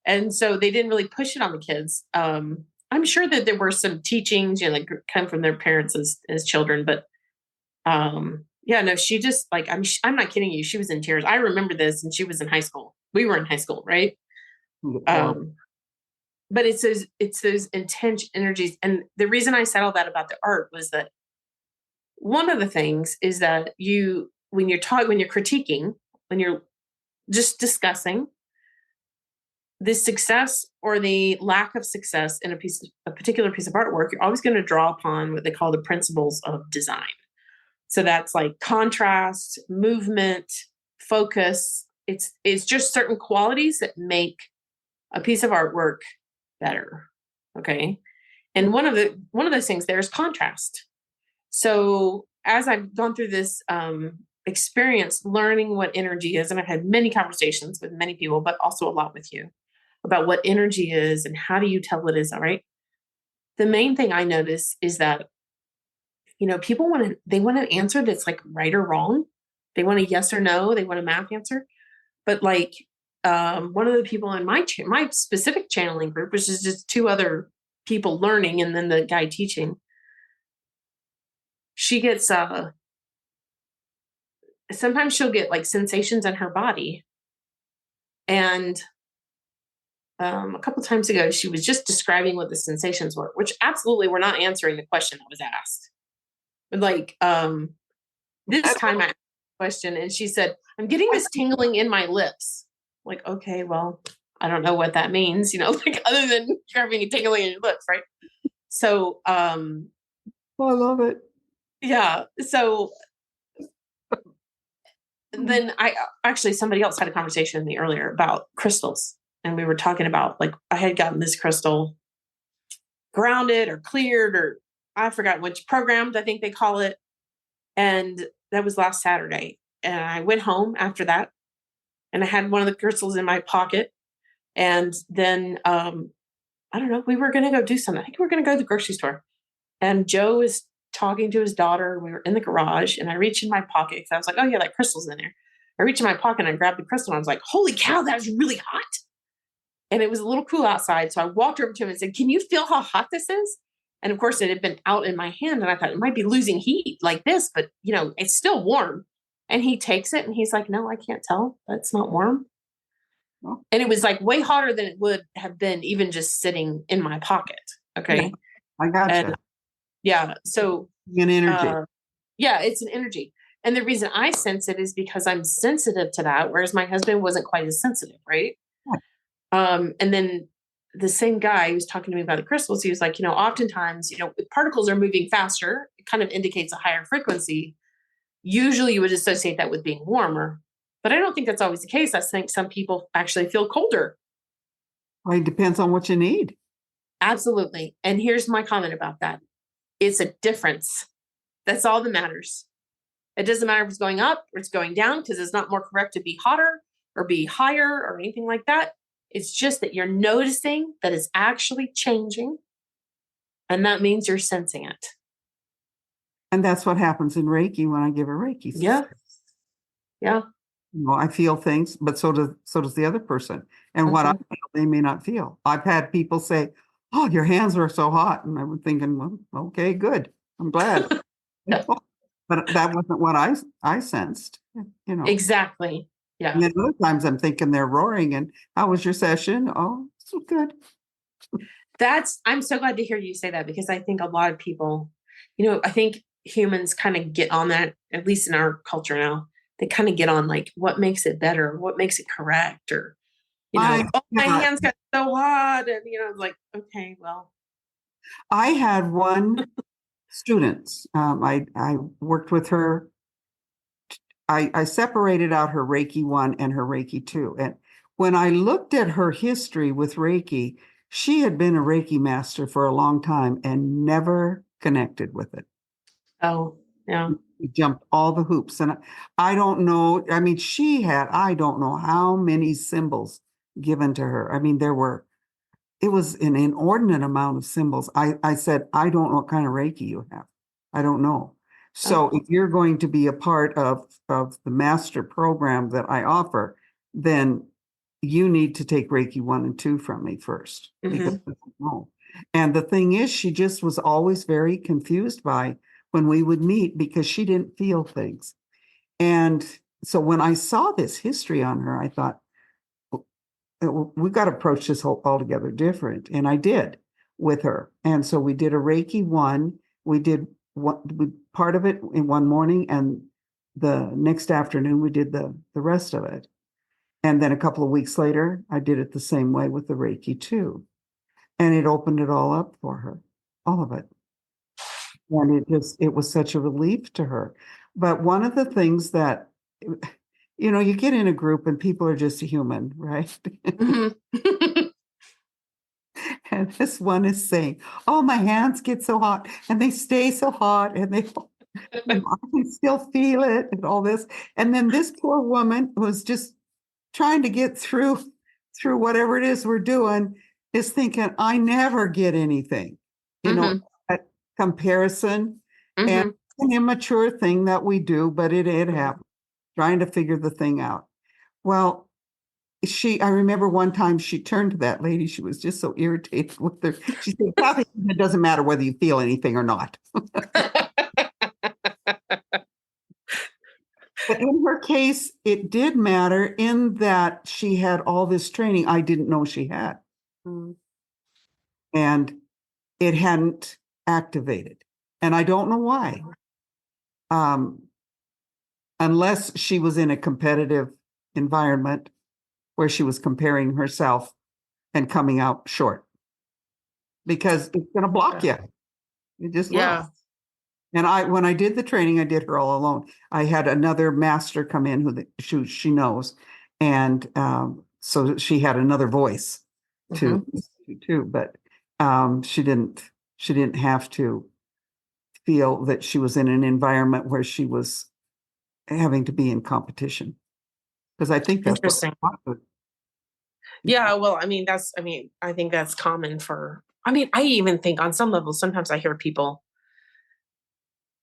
[SPEAKER 2] And so they didn't really push it on the kids. I'm sure that there were some teachings, like come from their parents as children, but no, she just like, I'm not kidding you. She was in tears. I remember this, and she was in high school. We were in high school, right? But it's those intense energies. And the reason I said all that about the art was that one of the things is that when you're critiquing, when you're just discussing the success or the lack of success in a particular piece of artwork, you're always going to draw upon what they call the principles of design. So that's like contrast, movement, focus. It's just certain qualities that make a piece of artwork better. Okay. And one of those things there is contrast. So as I've gone through this experience learning what energy is, and I've had many conversations with many people, but also a lot with you about what energy is and how do you tell it is, all right? The main thing I notice is that, people want an answer that's like right or wrong. They want a yes or no. They want a math answer. But like one of the people in my specific channeling group, which is just two other people learning and then the guy teaching, she gets sometimes she'll get like sensations in her body. And a couple of times ago, she was just describing what the sensations were, which absolutely were not answering the question that was asked. But like this time I asked the question and she said, "I'm getting this tingling in my lips." Like, okay, well, I don't know what that means, like other than you're having a tingling in your lips, right? So
[SPEAKER 3] I love it.
[SPEAKER 2] Yeah. So then somebody else had a conversation with me earlier about crystals. And we were talking about like, I had gotten this crystal grounded or cleared, or I forgot which programmed, I think they call it. And that was last Saturday. And I went home after that and I had one of the crystals in my pocket And then, I don't know, we were going to go do something. I think we were going to go to the grocery store. And Joe was talking to his daughter. We were in the garage, and I reached in my pocket because I was like, oh, yeah, that crystal's in there. I reached in my pocket and I grabbed the crystal, and I was like, holy cow, that was really hot. And it was a little cool outside. So I walked over to him and said, can you feel how hot this is? And of course, it had been out in my hand, and I thought it might be losing heat like this, but it's still warm. And he takes it and he's like, no, I can't tell. That's not warm. Oh. And it was like way hotter than it would have been even just sitting in my pocket. Okay.
[SPEAKER 3] Yeah, I gotcha.
[SPEAKER 2] And, yeah. So
[SPEAKER 3] an energy.
[SPEAKER 2] Yeah, it's an energy. And the reason I sense it is because I'm sensitive to that, whereas my husband wasn't quite as sensitive, right? Yeah. And then the same guy who was talking to me about the crystals, he was like, oftentimes, if particles are moving faster, it kind of indicates a higher frequency. Usually you would associate that with being warmer, but I don't think that's always the case. I think some people actually feel colder.
[SPEAKER 3] Well, it depends on what you need.
[SPEAKER 2] Absolutely. And here's my comment about that. It's a difference. That's all that matters. It doesn't matter if it's going up or it's going down, because it's not more correct to be hotter or be higher or anything like that. It's just that you're noticing that it's actually changing. And that means you're sensing it.
[SPEAKER 3] And that's what happens in Reiki when I give a Reiki.
[SPEAKER 2] Yeah. Yeah.
[SPEAKER 3] I feel things, but so does the other person. And what I feel, they may not feel. I've had people say, oh, your hands are so hot. And I'm thinking, well, okay, good. I'm glad. But that wasn't what I sensed,
[SPEAKER 2] Exactly. Yeah.
[SPEAKER 3] And then other times I'm thinking they're roaring. And how was your session? Oh, so good.
[SPEAKER 2] I'm so glad to hear you say that, because I think a lot of people, I think humans kind of get on that, at least in our culture now, they kind of get on like, what makes it better? What makes it correct? Or, my hands got so hot. And, like, okay, well.
[SPEAKER 3] I had one student, I worked with her. I separated out her Reiki 1 and her Reiki 2. And when I looked at her history with Reiki, she had been a Reiki master for a long time and never connected with it.
[SPEAKER 2] Oh, yeah.
[SPEAKER 3] She jumped all the hoops. And I don't know. I mean, I don't know how many symbols given to her. I mean, it was an inordinate amount of symbols. I said, I don't know what kind of Reiki you have. I don't know. So if you're going to be a part of the master program that I offer, then you need to take Reiki 1 and 2 from me first. Because I don't know. And the thing is, she just was always very confused by when we would meet, because she didn't feel things. And so when I saw this history on her, I thought, we've got to approach this altogether different. And I did with her. And so we did a Reiki 1. We did part of it in one morning, and the next afternoon we did the rest of it. And then a couple of weeks later, I did it the same way with the Reiki 2. And it opened it all up for her, all of it. And it was such a relief to her. But one of the things that, you get in a group and people are just human, right? And this one is saying, oh, my hands get so hot and they stay so hot and I can still feel it and all this. And then this poor woman was just trying to get through whatever it is we're doing, is thinking, I never get anything, that comparison. And an immature thing that we do, but it happened, trying to figure the thing out. Well, I remember one time she turned to that lady. She was just so irritated with her. She said, Kathie, it doesn't matter whether you feel anything or not. But in her case, it did matter in that she had all this training I didn't know she had. And it hadn't activated. And I don't know why. Unless she was in a competitive environment where she was comparing herself and coming out short, because it's going to block you. It just will. And when I did the training, I did her all alone. I had another master come in who she knows, and so she had another voice too. But she didn't have to feel that she was in an environment where she was having to be in competition. Because I think that's
[SPEAKER 2] interesting. Yeah, well, I think that's common I even think on some levels, sometimes I hear people,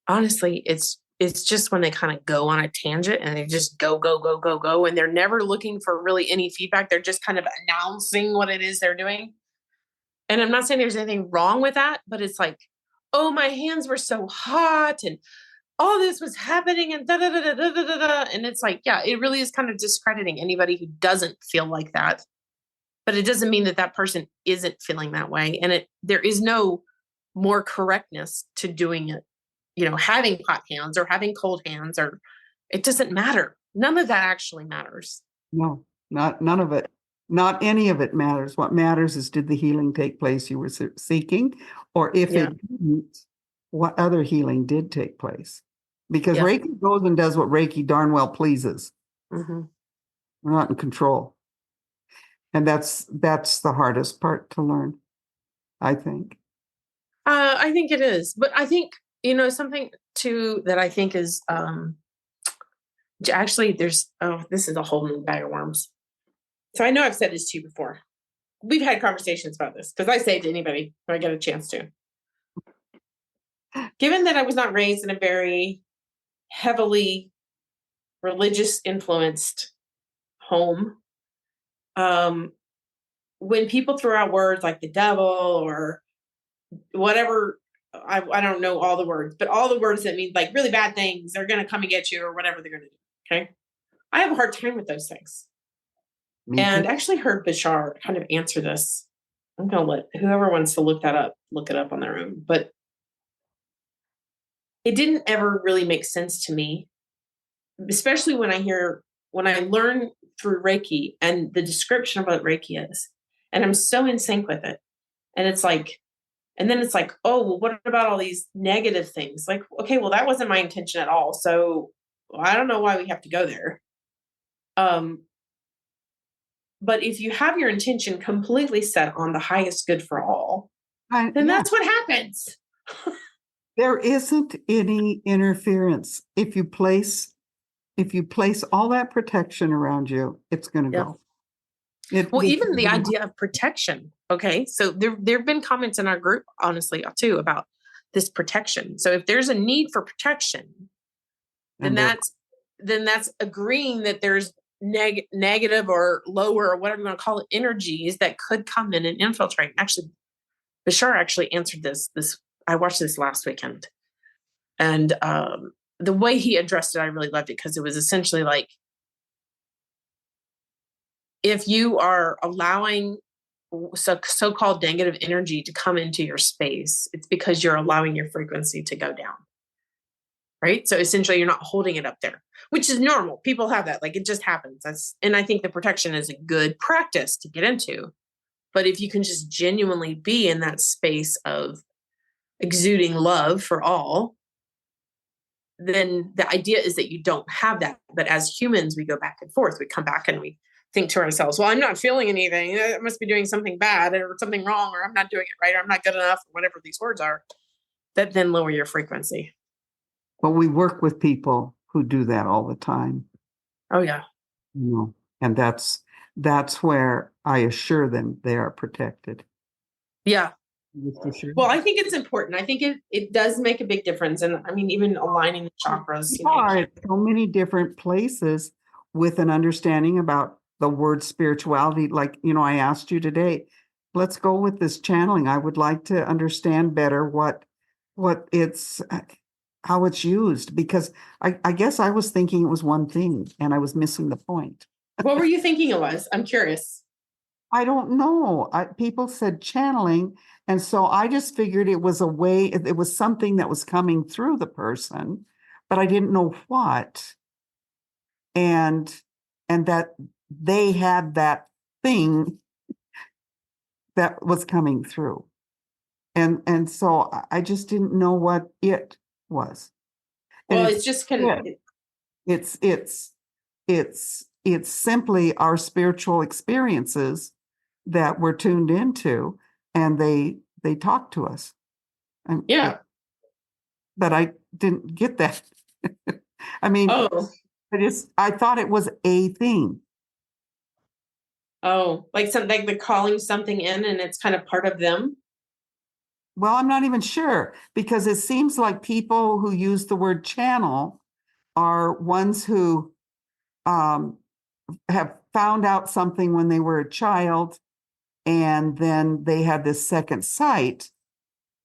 [SPEAKER 2] honestly, it's just when they kind of go on a tangent and they just go, go, go, go, go, and they're never looking for really any feedback. They're just kind of announcing what it is they're doing. And I'm not saying there's anything wrong with that, but it's like, oh, my hands were so hot and all this was happening and da da da da da da da. Da. And it's like, yeah, it really is kind of discrediting anybody who doesn't feel like that. But it doesn't mean that that person isn't feeling that way. And there is no more correctness to doing it, having hot hands or having cold hands, or it doesn't matter. None of that actually matters.
[SPEAKER 3] No, none of it. Not any of it matters. What matters is, did the healing take place you were seeking? Or if it didn't, what other healing did take place? Because Reiki goes and does what Reiki darn well pleases.
[SPEAKER 2] Mm-hmm.
[SPEAKER 3] We're not in control. And that's the hardest part to learn, I think.
[SPEAKER 2] I think it is. But I think, something too that I think is actually this is a whole new bag of worms. So I know I've said this to you before. We've had conversations about this because I say it to anybody when I get a chance to. Given that I was not raised in a very heavily religious influenced home, when people throw out words like the devil or whatever, I don't know all the words, but all the words that mean like really bad things, they're going to come and get you or whatever they're going to do. Okay. I have a hard time with those things. And I actually heard Bashar kind of answer this. I'm going to let whoever wants to look it up on their own. But it didn't ever really make sense to me, especially when I learn through Reiki and the description of what Reiki is. And I'm so in sync with it. And it's like, oh, well, what about all these negative things? Like, okay, well, that wasn't my intention at all. So I don't know why we have to go there. But if you have your intention completely set on the highest good for all, then that's what happens.
[SPEAKER 3] There isn't any interference. If you place all that protection around you, it's going to go.
[SPEAKER 2] Even the idea of protection. Okay. So there've been comments in our group, honestly, too, about this protection. So if there's a need for protection, then that's agreeing that there's negative or lower or whatever you want to call it, energies that could come in and infiltrate. Actually, Bashar actually answered this. I watched this last weekend, and the way he addressed it, I really loved it, because it was essentially like, if you are allowing so-called negative energy to come into your space, it's because you're allowing your frequency to go down. Right. So essentially you're not holding it up there, which is normal. People have that. Like, it just happens. And I think the protection is a good practice to get into. But if you can just genuinely be in that space of exuding love for all, then the idea is that you don't have that. But as humans, we go back and forth. We come back and we think to ourselves, well, I'm not feeling anything. I must be doing something bad or something wrong, or I'm not doing it right, or I'm not good enough, or whatever these words are, that then lower your frequency.
[SPEAKER 3] Well, we work with people who do that all the time.
[SPEAKER 2] Oh, yeah.
[SPEAKER 3] And that's where I assure them they are protected.
[SPEAKER 2] Yeah. Well, I think it's important. I think it does make a big difference. And I mean, even aligning the chakras.
[SPEAKER 3] You are at so many different places with an understanding about the word spirituality. Like, I asked you today, let's go with this channeling. I would like to understand better what it's, how it's used, because I guess I was thinking it was one thing and I was missing the point.
[SPEAKER 2] What were you thinking it was? I'm curious.
[SPEAKER 3] I don't know. People said channeling. And so I just figured it was a way, it was something that was coming through the person, but I didn't know what. And that they had that thing that was coming through. And so I just didn't know what it was.
[SPEAKER 2] Well, it's just
[SPEAKER 3] it's simply our spiritual experiences that we're tuned into, and they talk to us.
[SPEAKER 2] Yeah.
[SPEAKER 3] But I didn't get that. I mean, I thought it was a thing.
[SPEAKER 2] Oh, like something like they're calling something in and it's kind of part of them.
[SPEAKER 3] Well, I'm not even sure because it seems like people who use the word channel are ones who have found out something when they were a child, and then they had this second sight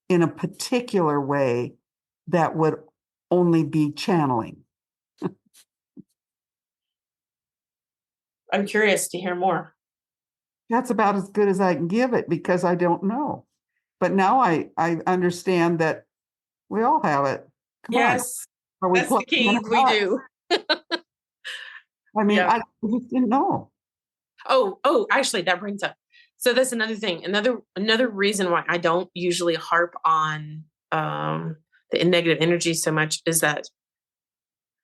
[SPEAKER 3] in a particular way that would only be channeling.
[SPEAKER 2] I'm curious to hear more.
[SPEAKER 3] That's about as good as I can give it because I don't know. But now I understand that we all have it. Come
[SPEAKER 2] Yes,
[SPEAKER 3] on. Are we
[SPEAKER 2] that's the
[SPEAKER 3] plugging in
[SPEAKER 2] key.
[SPEAKER 3] or
[SPEAKER 2] We
[SPEAKER 3] not?
[SPEAKER 2] do.
[SPEAKER 3] I mean,
[SPEAKER 2] Yeah.
[SPEAKER 3] I just didn't know.
[SPEAKER 2] Oh, actually, that brings up. So that's another thing. Another reason why I don't usually harp on the negative energy so much is that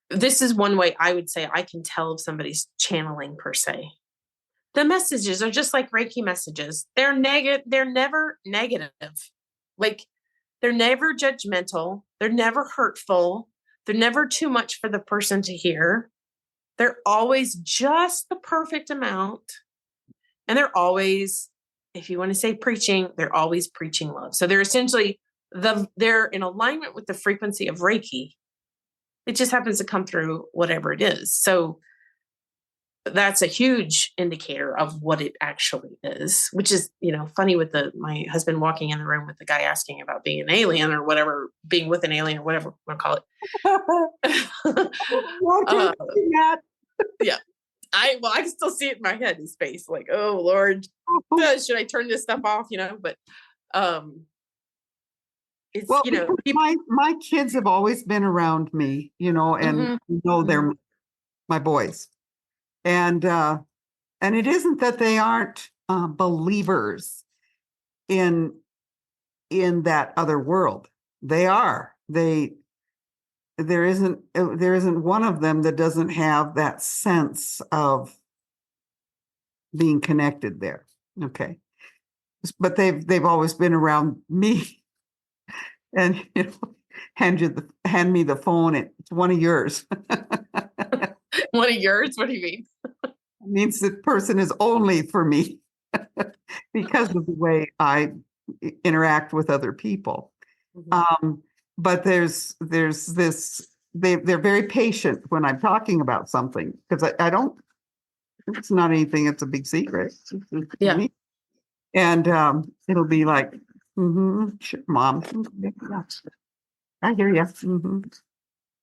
[SPEAKER 2] this is one way I would say I can tell if somebody's channeling per se. The messages are just like Reiki messages. They're negative. They're never negative. Like they're never judgmental. They're never hurtful. They're never too much for the person to hear. They're always just the perfect amount. And they're always, if you want to say preaching, they're always preaching love. So they're essentially they're in alignment with the frequency of Reiki. It just happens to come through whatever it is. So that's a huge indicator of what it actually is, which is, funny with my husband walking in the room with the guy asking about being an alien or whatever, being with an alien or whatever we want to call it. Yeah. I can still see it in my head, his face, like, oh Lord, should I turn this stuff off? But it's,
[SPEAKER 3] my kids have always been around me, and they're my boys. And it isn't that they aren't believers in that other world. They are. There isn't one of them that doesn't have that sense of being connected there. Okay. But they've always been around me. And hand me the phone. It's one of yours.
[SPEAKER 2] One of yours? What do you mean?
[SPEAKER 3] It means the person is only for me because of the way I interact with other people. Mm-hmm. But there's this. They're very patient when I'm talking about something because I don't. It's not anything. It's a big secret.
[SPEAKER 2] Yeah.
[SPEAKER 3] And it'll be like, sure, Mom. I hear you. Mm-hmm.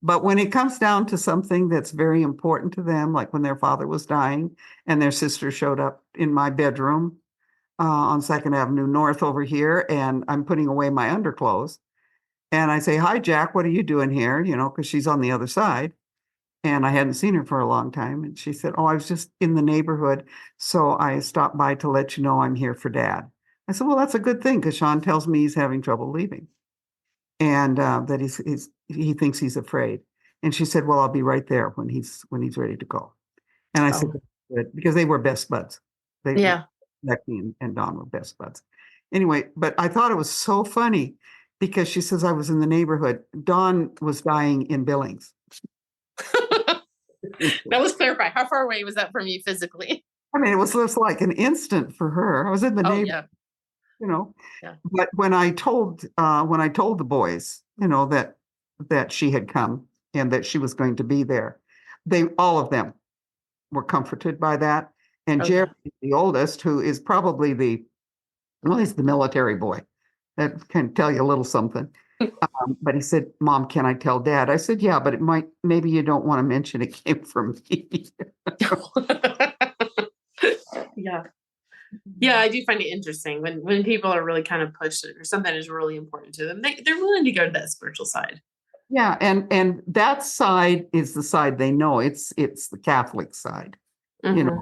[SPEAKER 3] But when it comes down to something that's very important to them, like when their father was dying and their sister showed up in my bedroom on 2nd Avenue North over here, and I'm putting away my underclothes. And I say, hi, Jack, what are you doing here? Because she's on the other side. And I hadn't seen her for a long time. And she said, oh, I was just in the neighborhood. So I stopped by to let you know I'm here for Dad. I said, well, that's a good thing because Sean tells me he's having trouble leaving. And that he thinks he's afraid. And she said, well, I'll be right there when he's ready to go. And I said, good, because they were best buds. Becky and Don were best buds. Anyway, but I thought it was so funny because she says I was in the neighborhood. Don was dying in Billings.
[SPEAKER 2] Now let's clarify. How far away was that from you physically?
[SPEAKER 3] I mean, it was just like an instant for her. I was in the neighborhood.
[SPEAKER 2] Yeah.
[SPEAKER 3] But when I told the boys, that she had come and that she was going to be there, all of them were comforted by that. And Jerry, the oldest, who is probably he's the military boy, that can tell you a little something. But he said, Mom, can I tell Dad? I said, yeah, but maybe you don't want to mention it came from me.
[SPEAKER 2] Yeah. Yeah, I do find it interesting when people are really kind of pushed or something is really important to them. They're willing to go to that spiritual side.
[SPEAKER 3] Yeah, and that side is the side they know. It's the Catholic side.
[SPEAKER 2] Mm-hmm.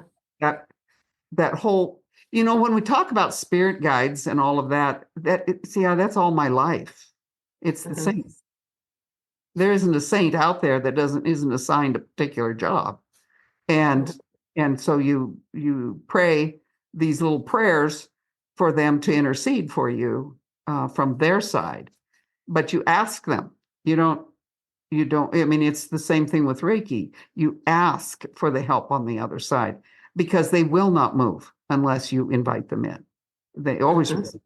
[SPEAKER 3] That whole, when we talk about spirit guides and all of that, that's all my life. It's the saints. There isn't a saint out there that isn't assigned a particular job. And so you pray these little prayers for them to intercede for you from their side, but you ask them. You don't. I mean, it's the same thing with Reiki. You ask for the help on the other side because they will not move unless you invite them in. They always respect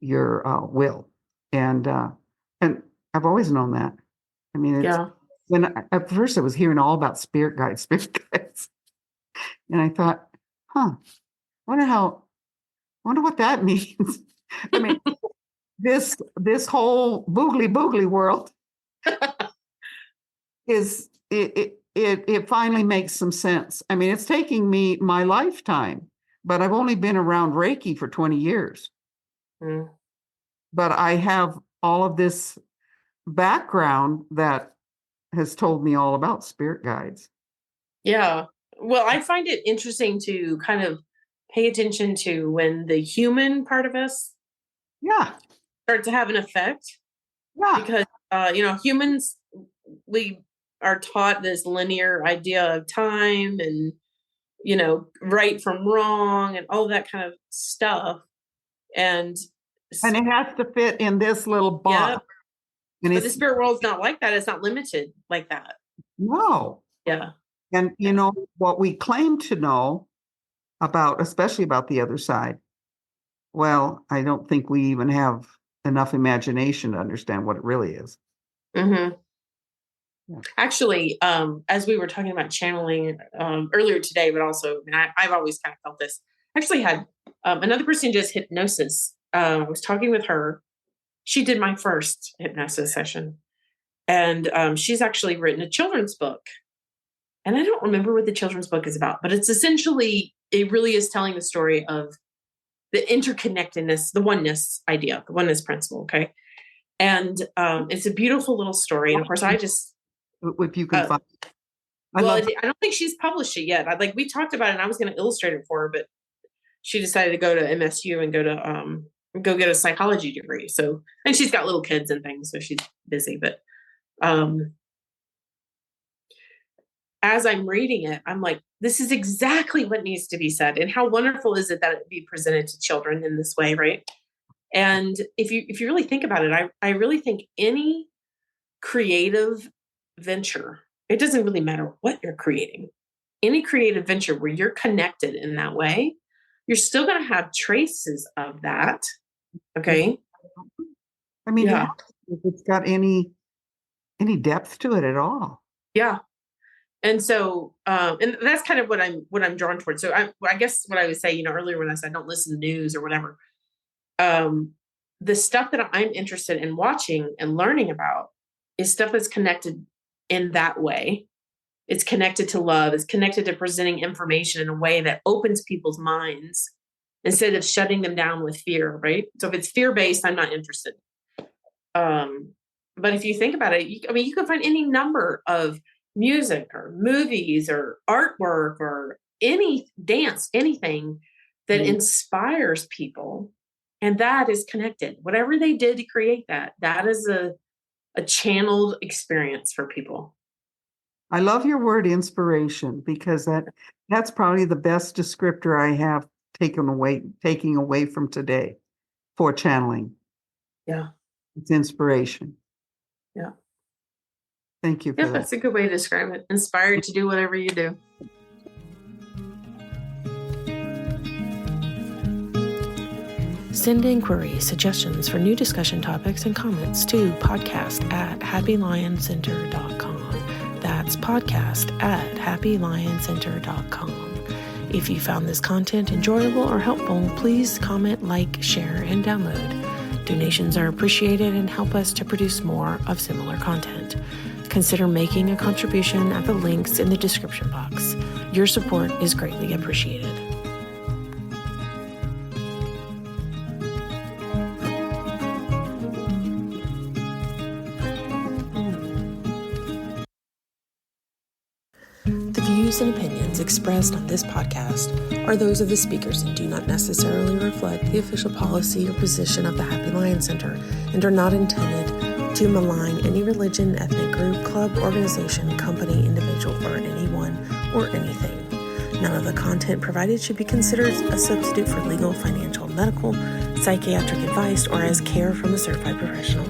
[SPEAKER 3] your will. And I've always known that. I mean, at first I was hearing all about spirit guides. And I thought, wonder what that means. I mean, this whole boogly world is it finally makes some sense. I mean, it's taking me my lifetime, but I've only been around Reiki for 20 years. But I have all of this background that has told me all about spirit guides.
[SPEAKER 2] Yeah. Well, I find it interesting to kind of pay attention to when the human part of us start to have an effect. Yeah. Because, humans, we are taught this linear idea of time and, right from wrong and all that kind of stuff. And
[SPEAKER 3] it has to fit in this little box.
[SPEAKER 2] Yeah. But the spirit world's not like that. It's not limited like that.
[SPEAKER 3] No.
[SPEAKER 2] Yeah.
[SPEAKER 3] And what we claim to know about, especially about the other side, well, I don't think we even have enough imagination to understand what it really is.
[SPEAKER 2] Mm-hmm. Yeah. Actually, as we were talking about channeling earlier today, but also, I've always kind of felt this. I actually had another person just hypnosis. I was talking with her. She did my first hypnosis session. And she's actually written a children's book. And I don't remember what the children's book is about, but it's essentially, it really is telling the story of the interconnectedness, the oneness idea, the oneness principle. Okay. And it's a beautiful little story. And of course,
[SPEAKER 3] if you can find
[SPEAKER 2] I don't think she's published it yet. We talked about it and I was going to illustrate it for her, but she decided to go to MSU and go get a psychology degree. So, and she's got little kids and things, so she's busy, but as I'm reading it, I'm like, this is exactly what needs to be said. And how wonderful is it that it be presented to children in this way, right? And if you really think about it, I really think any creative venture, it doesn't really matter what you're creating. Any creative venture where you're connected in that way, you're still going to have traces of that. Okay.
[SPEAKER 3] I mean, if it's got any depth to it at all. Yeah.
[SPEAKER 2] And so, and that's kind of what I'm drawn towards. So I guess what I would say, earlier when I said, don't listen to news or whatever, the stuff that I'm interested in watching and learning about is stuff that's connected in that way. It's connected to love. It's connected to presenting information in a way that opens people's minds instead of shutting them down with fear, right? So if it's fear-based, I'm not interested. But if you think about it, you can find any number of music or movies or artwork or any dance, anything that inspires people. And that is connected. Whatever they did to create that is a channeled experience for people.
[SPEAKER 3] I love your word inspiration, because that's probably the best descriptor I have taking away from today for channeling.
[SPEAKER 2] Yeah.
[SPEAKER 3] It's inspiration.
[SPEAKER 2] Yeah.
[SPEAKER 3] Thank you for that.
[SPEAKER 2] That's a good way to describe it. Inspired to do whatever you do.
[SPEAKER 1] Send inquiries, suggestions for new discussion topics, and comments to podcast@happylioncenter.com. That's podcast@happylioncenter.com. If you found this content enjoyable or helpful, please comment, like, share, and download. Donations are appreciated and help us to produce more of similar content. Consider making a contribution at the links in the description box. Your support is greatly appreciated. The views and opinions expressed on this podcast are those of the speakers and do not necessarily reflect the official policy or position of the Happy Lion Center and are not intended to malign any religion, ethnic group, club, organization, company, individual, or anyone or anything. None of the content provided should be considered a substitute for legal, financial, medical, psychiatric advice or as care from a certified professional.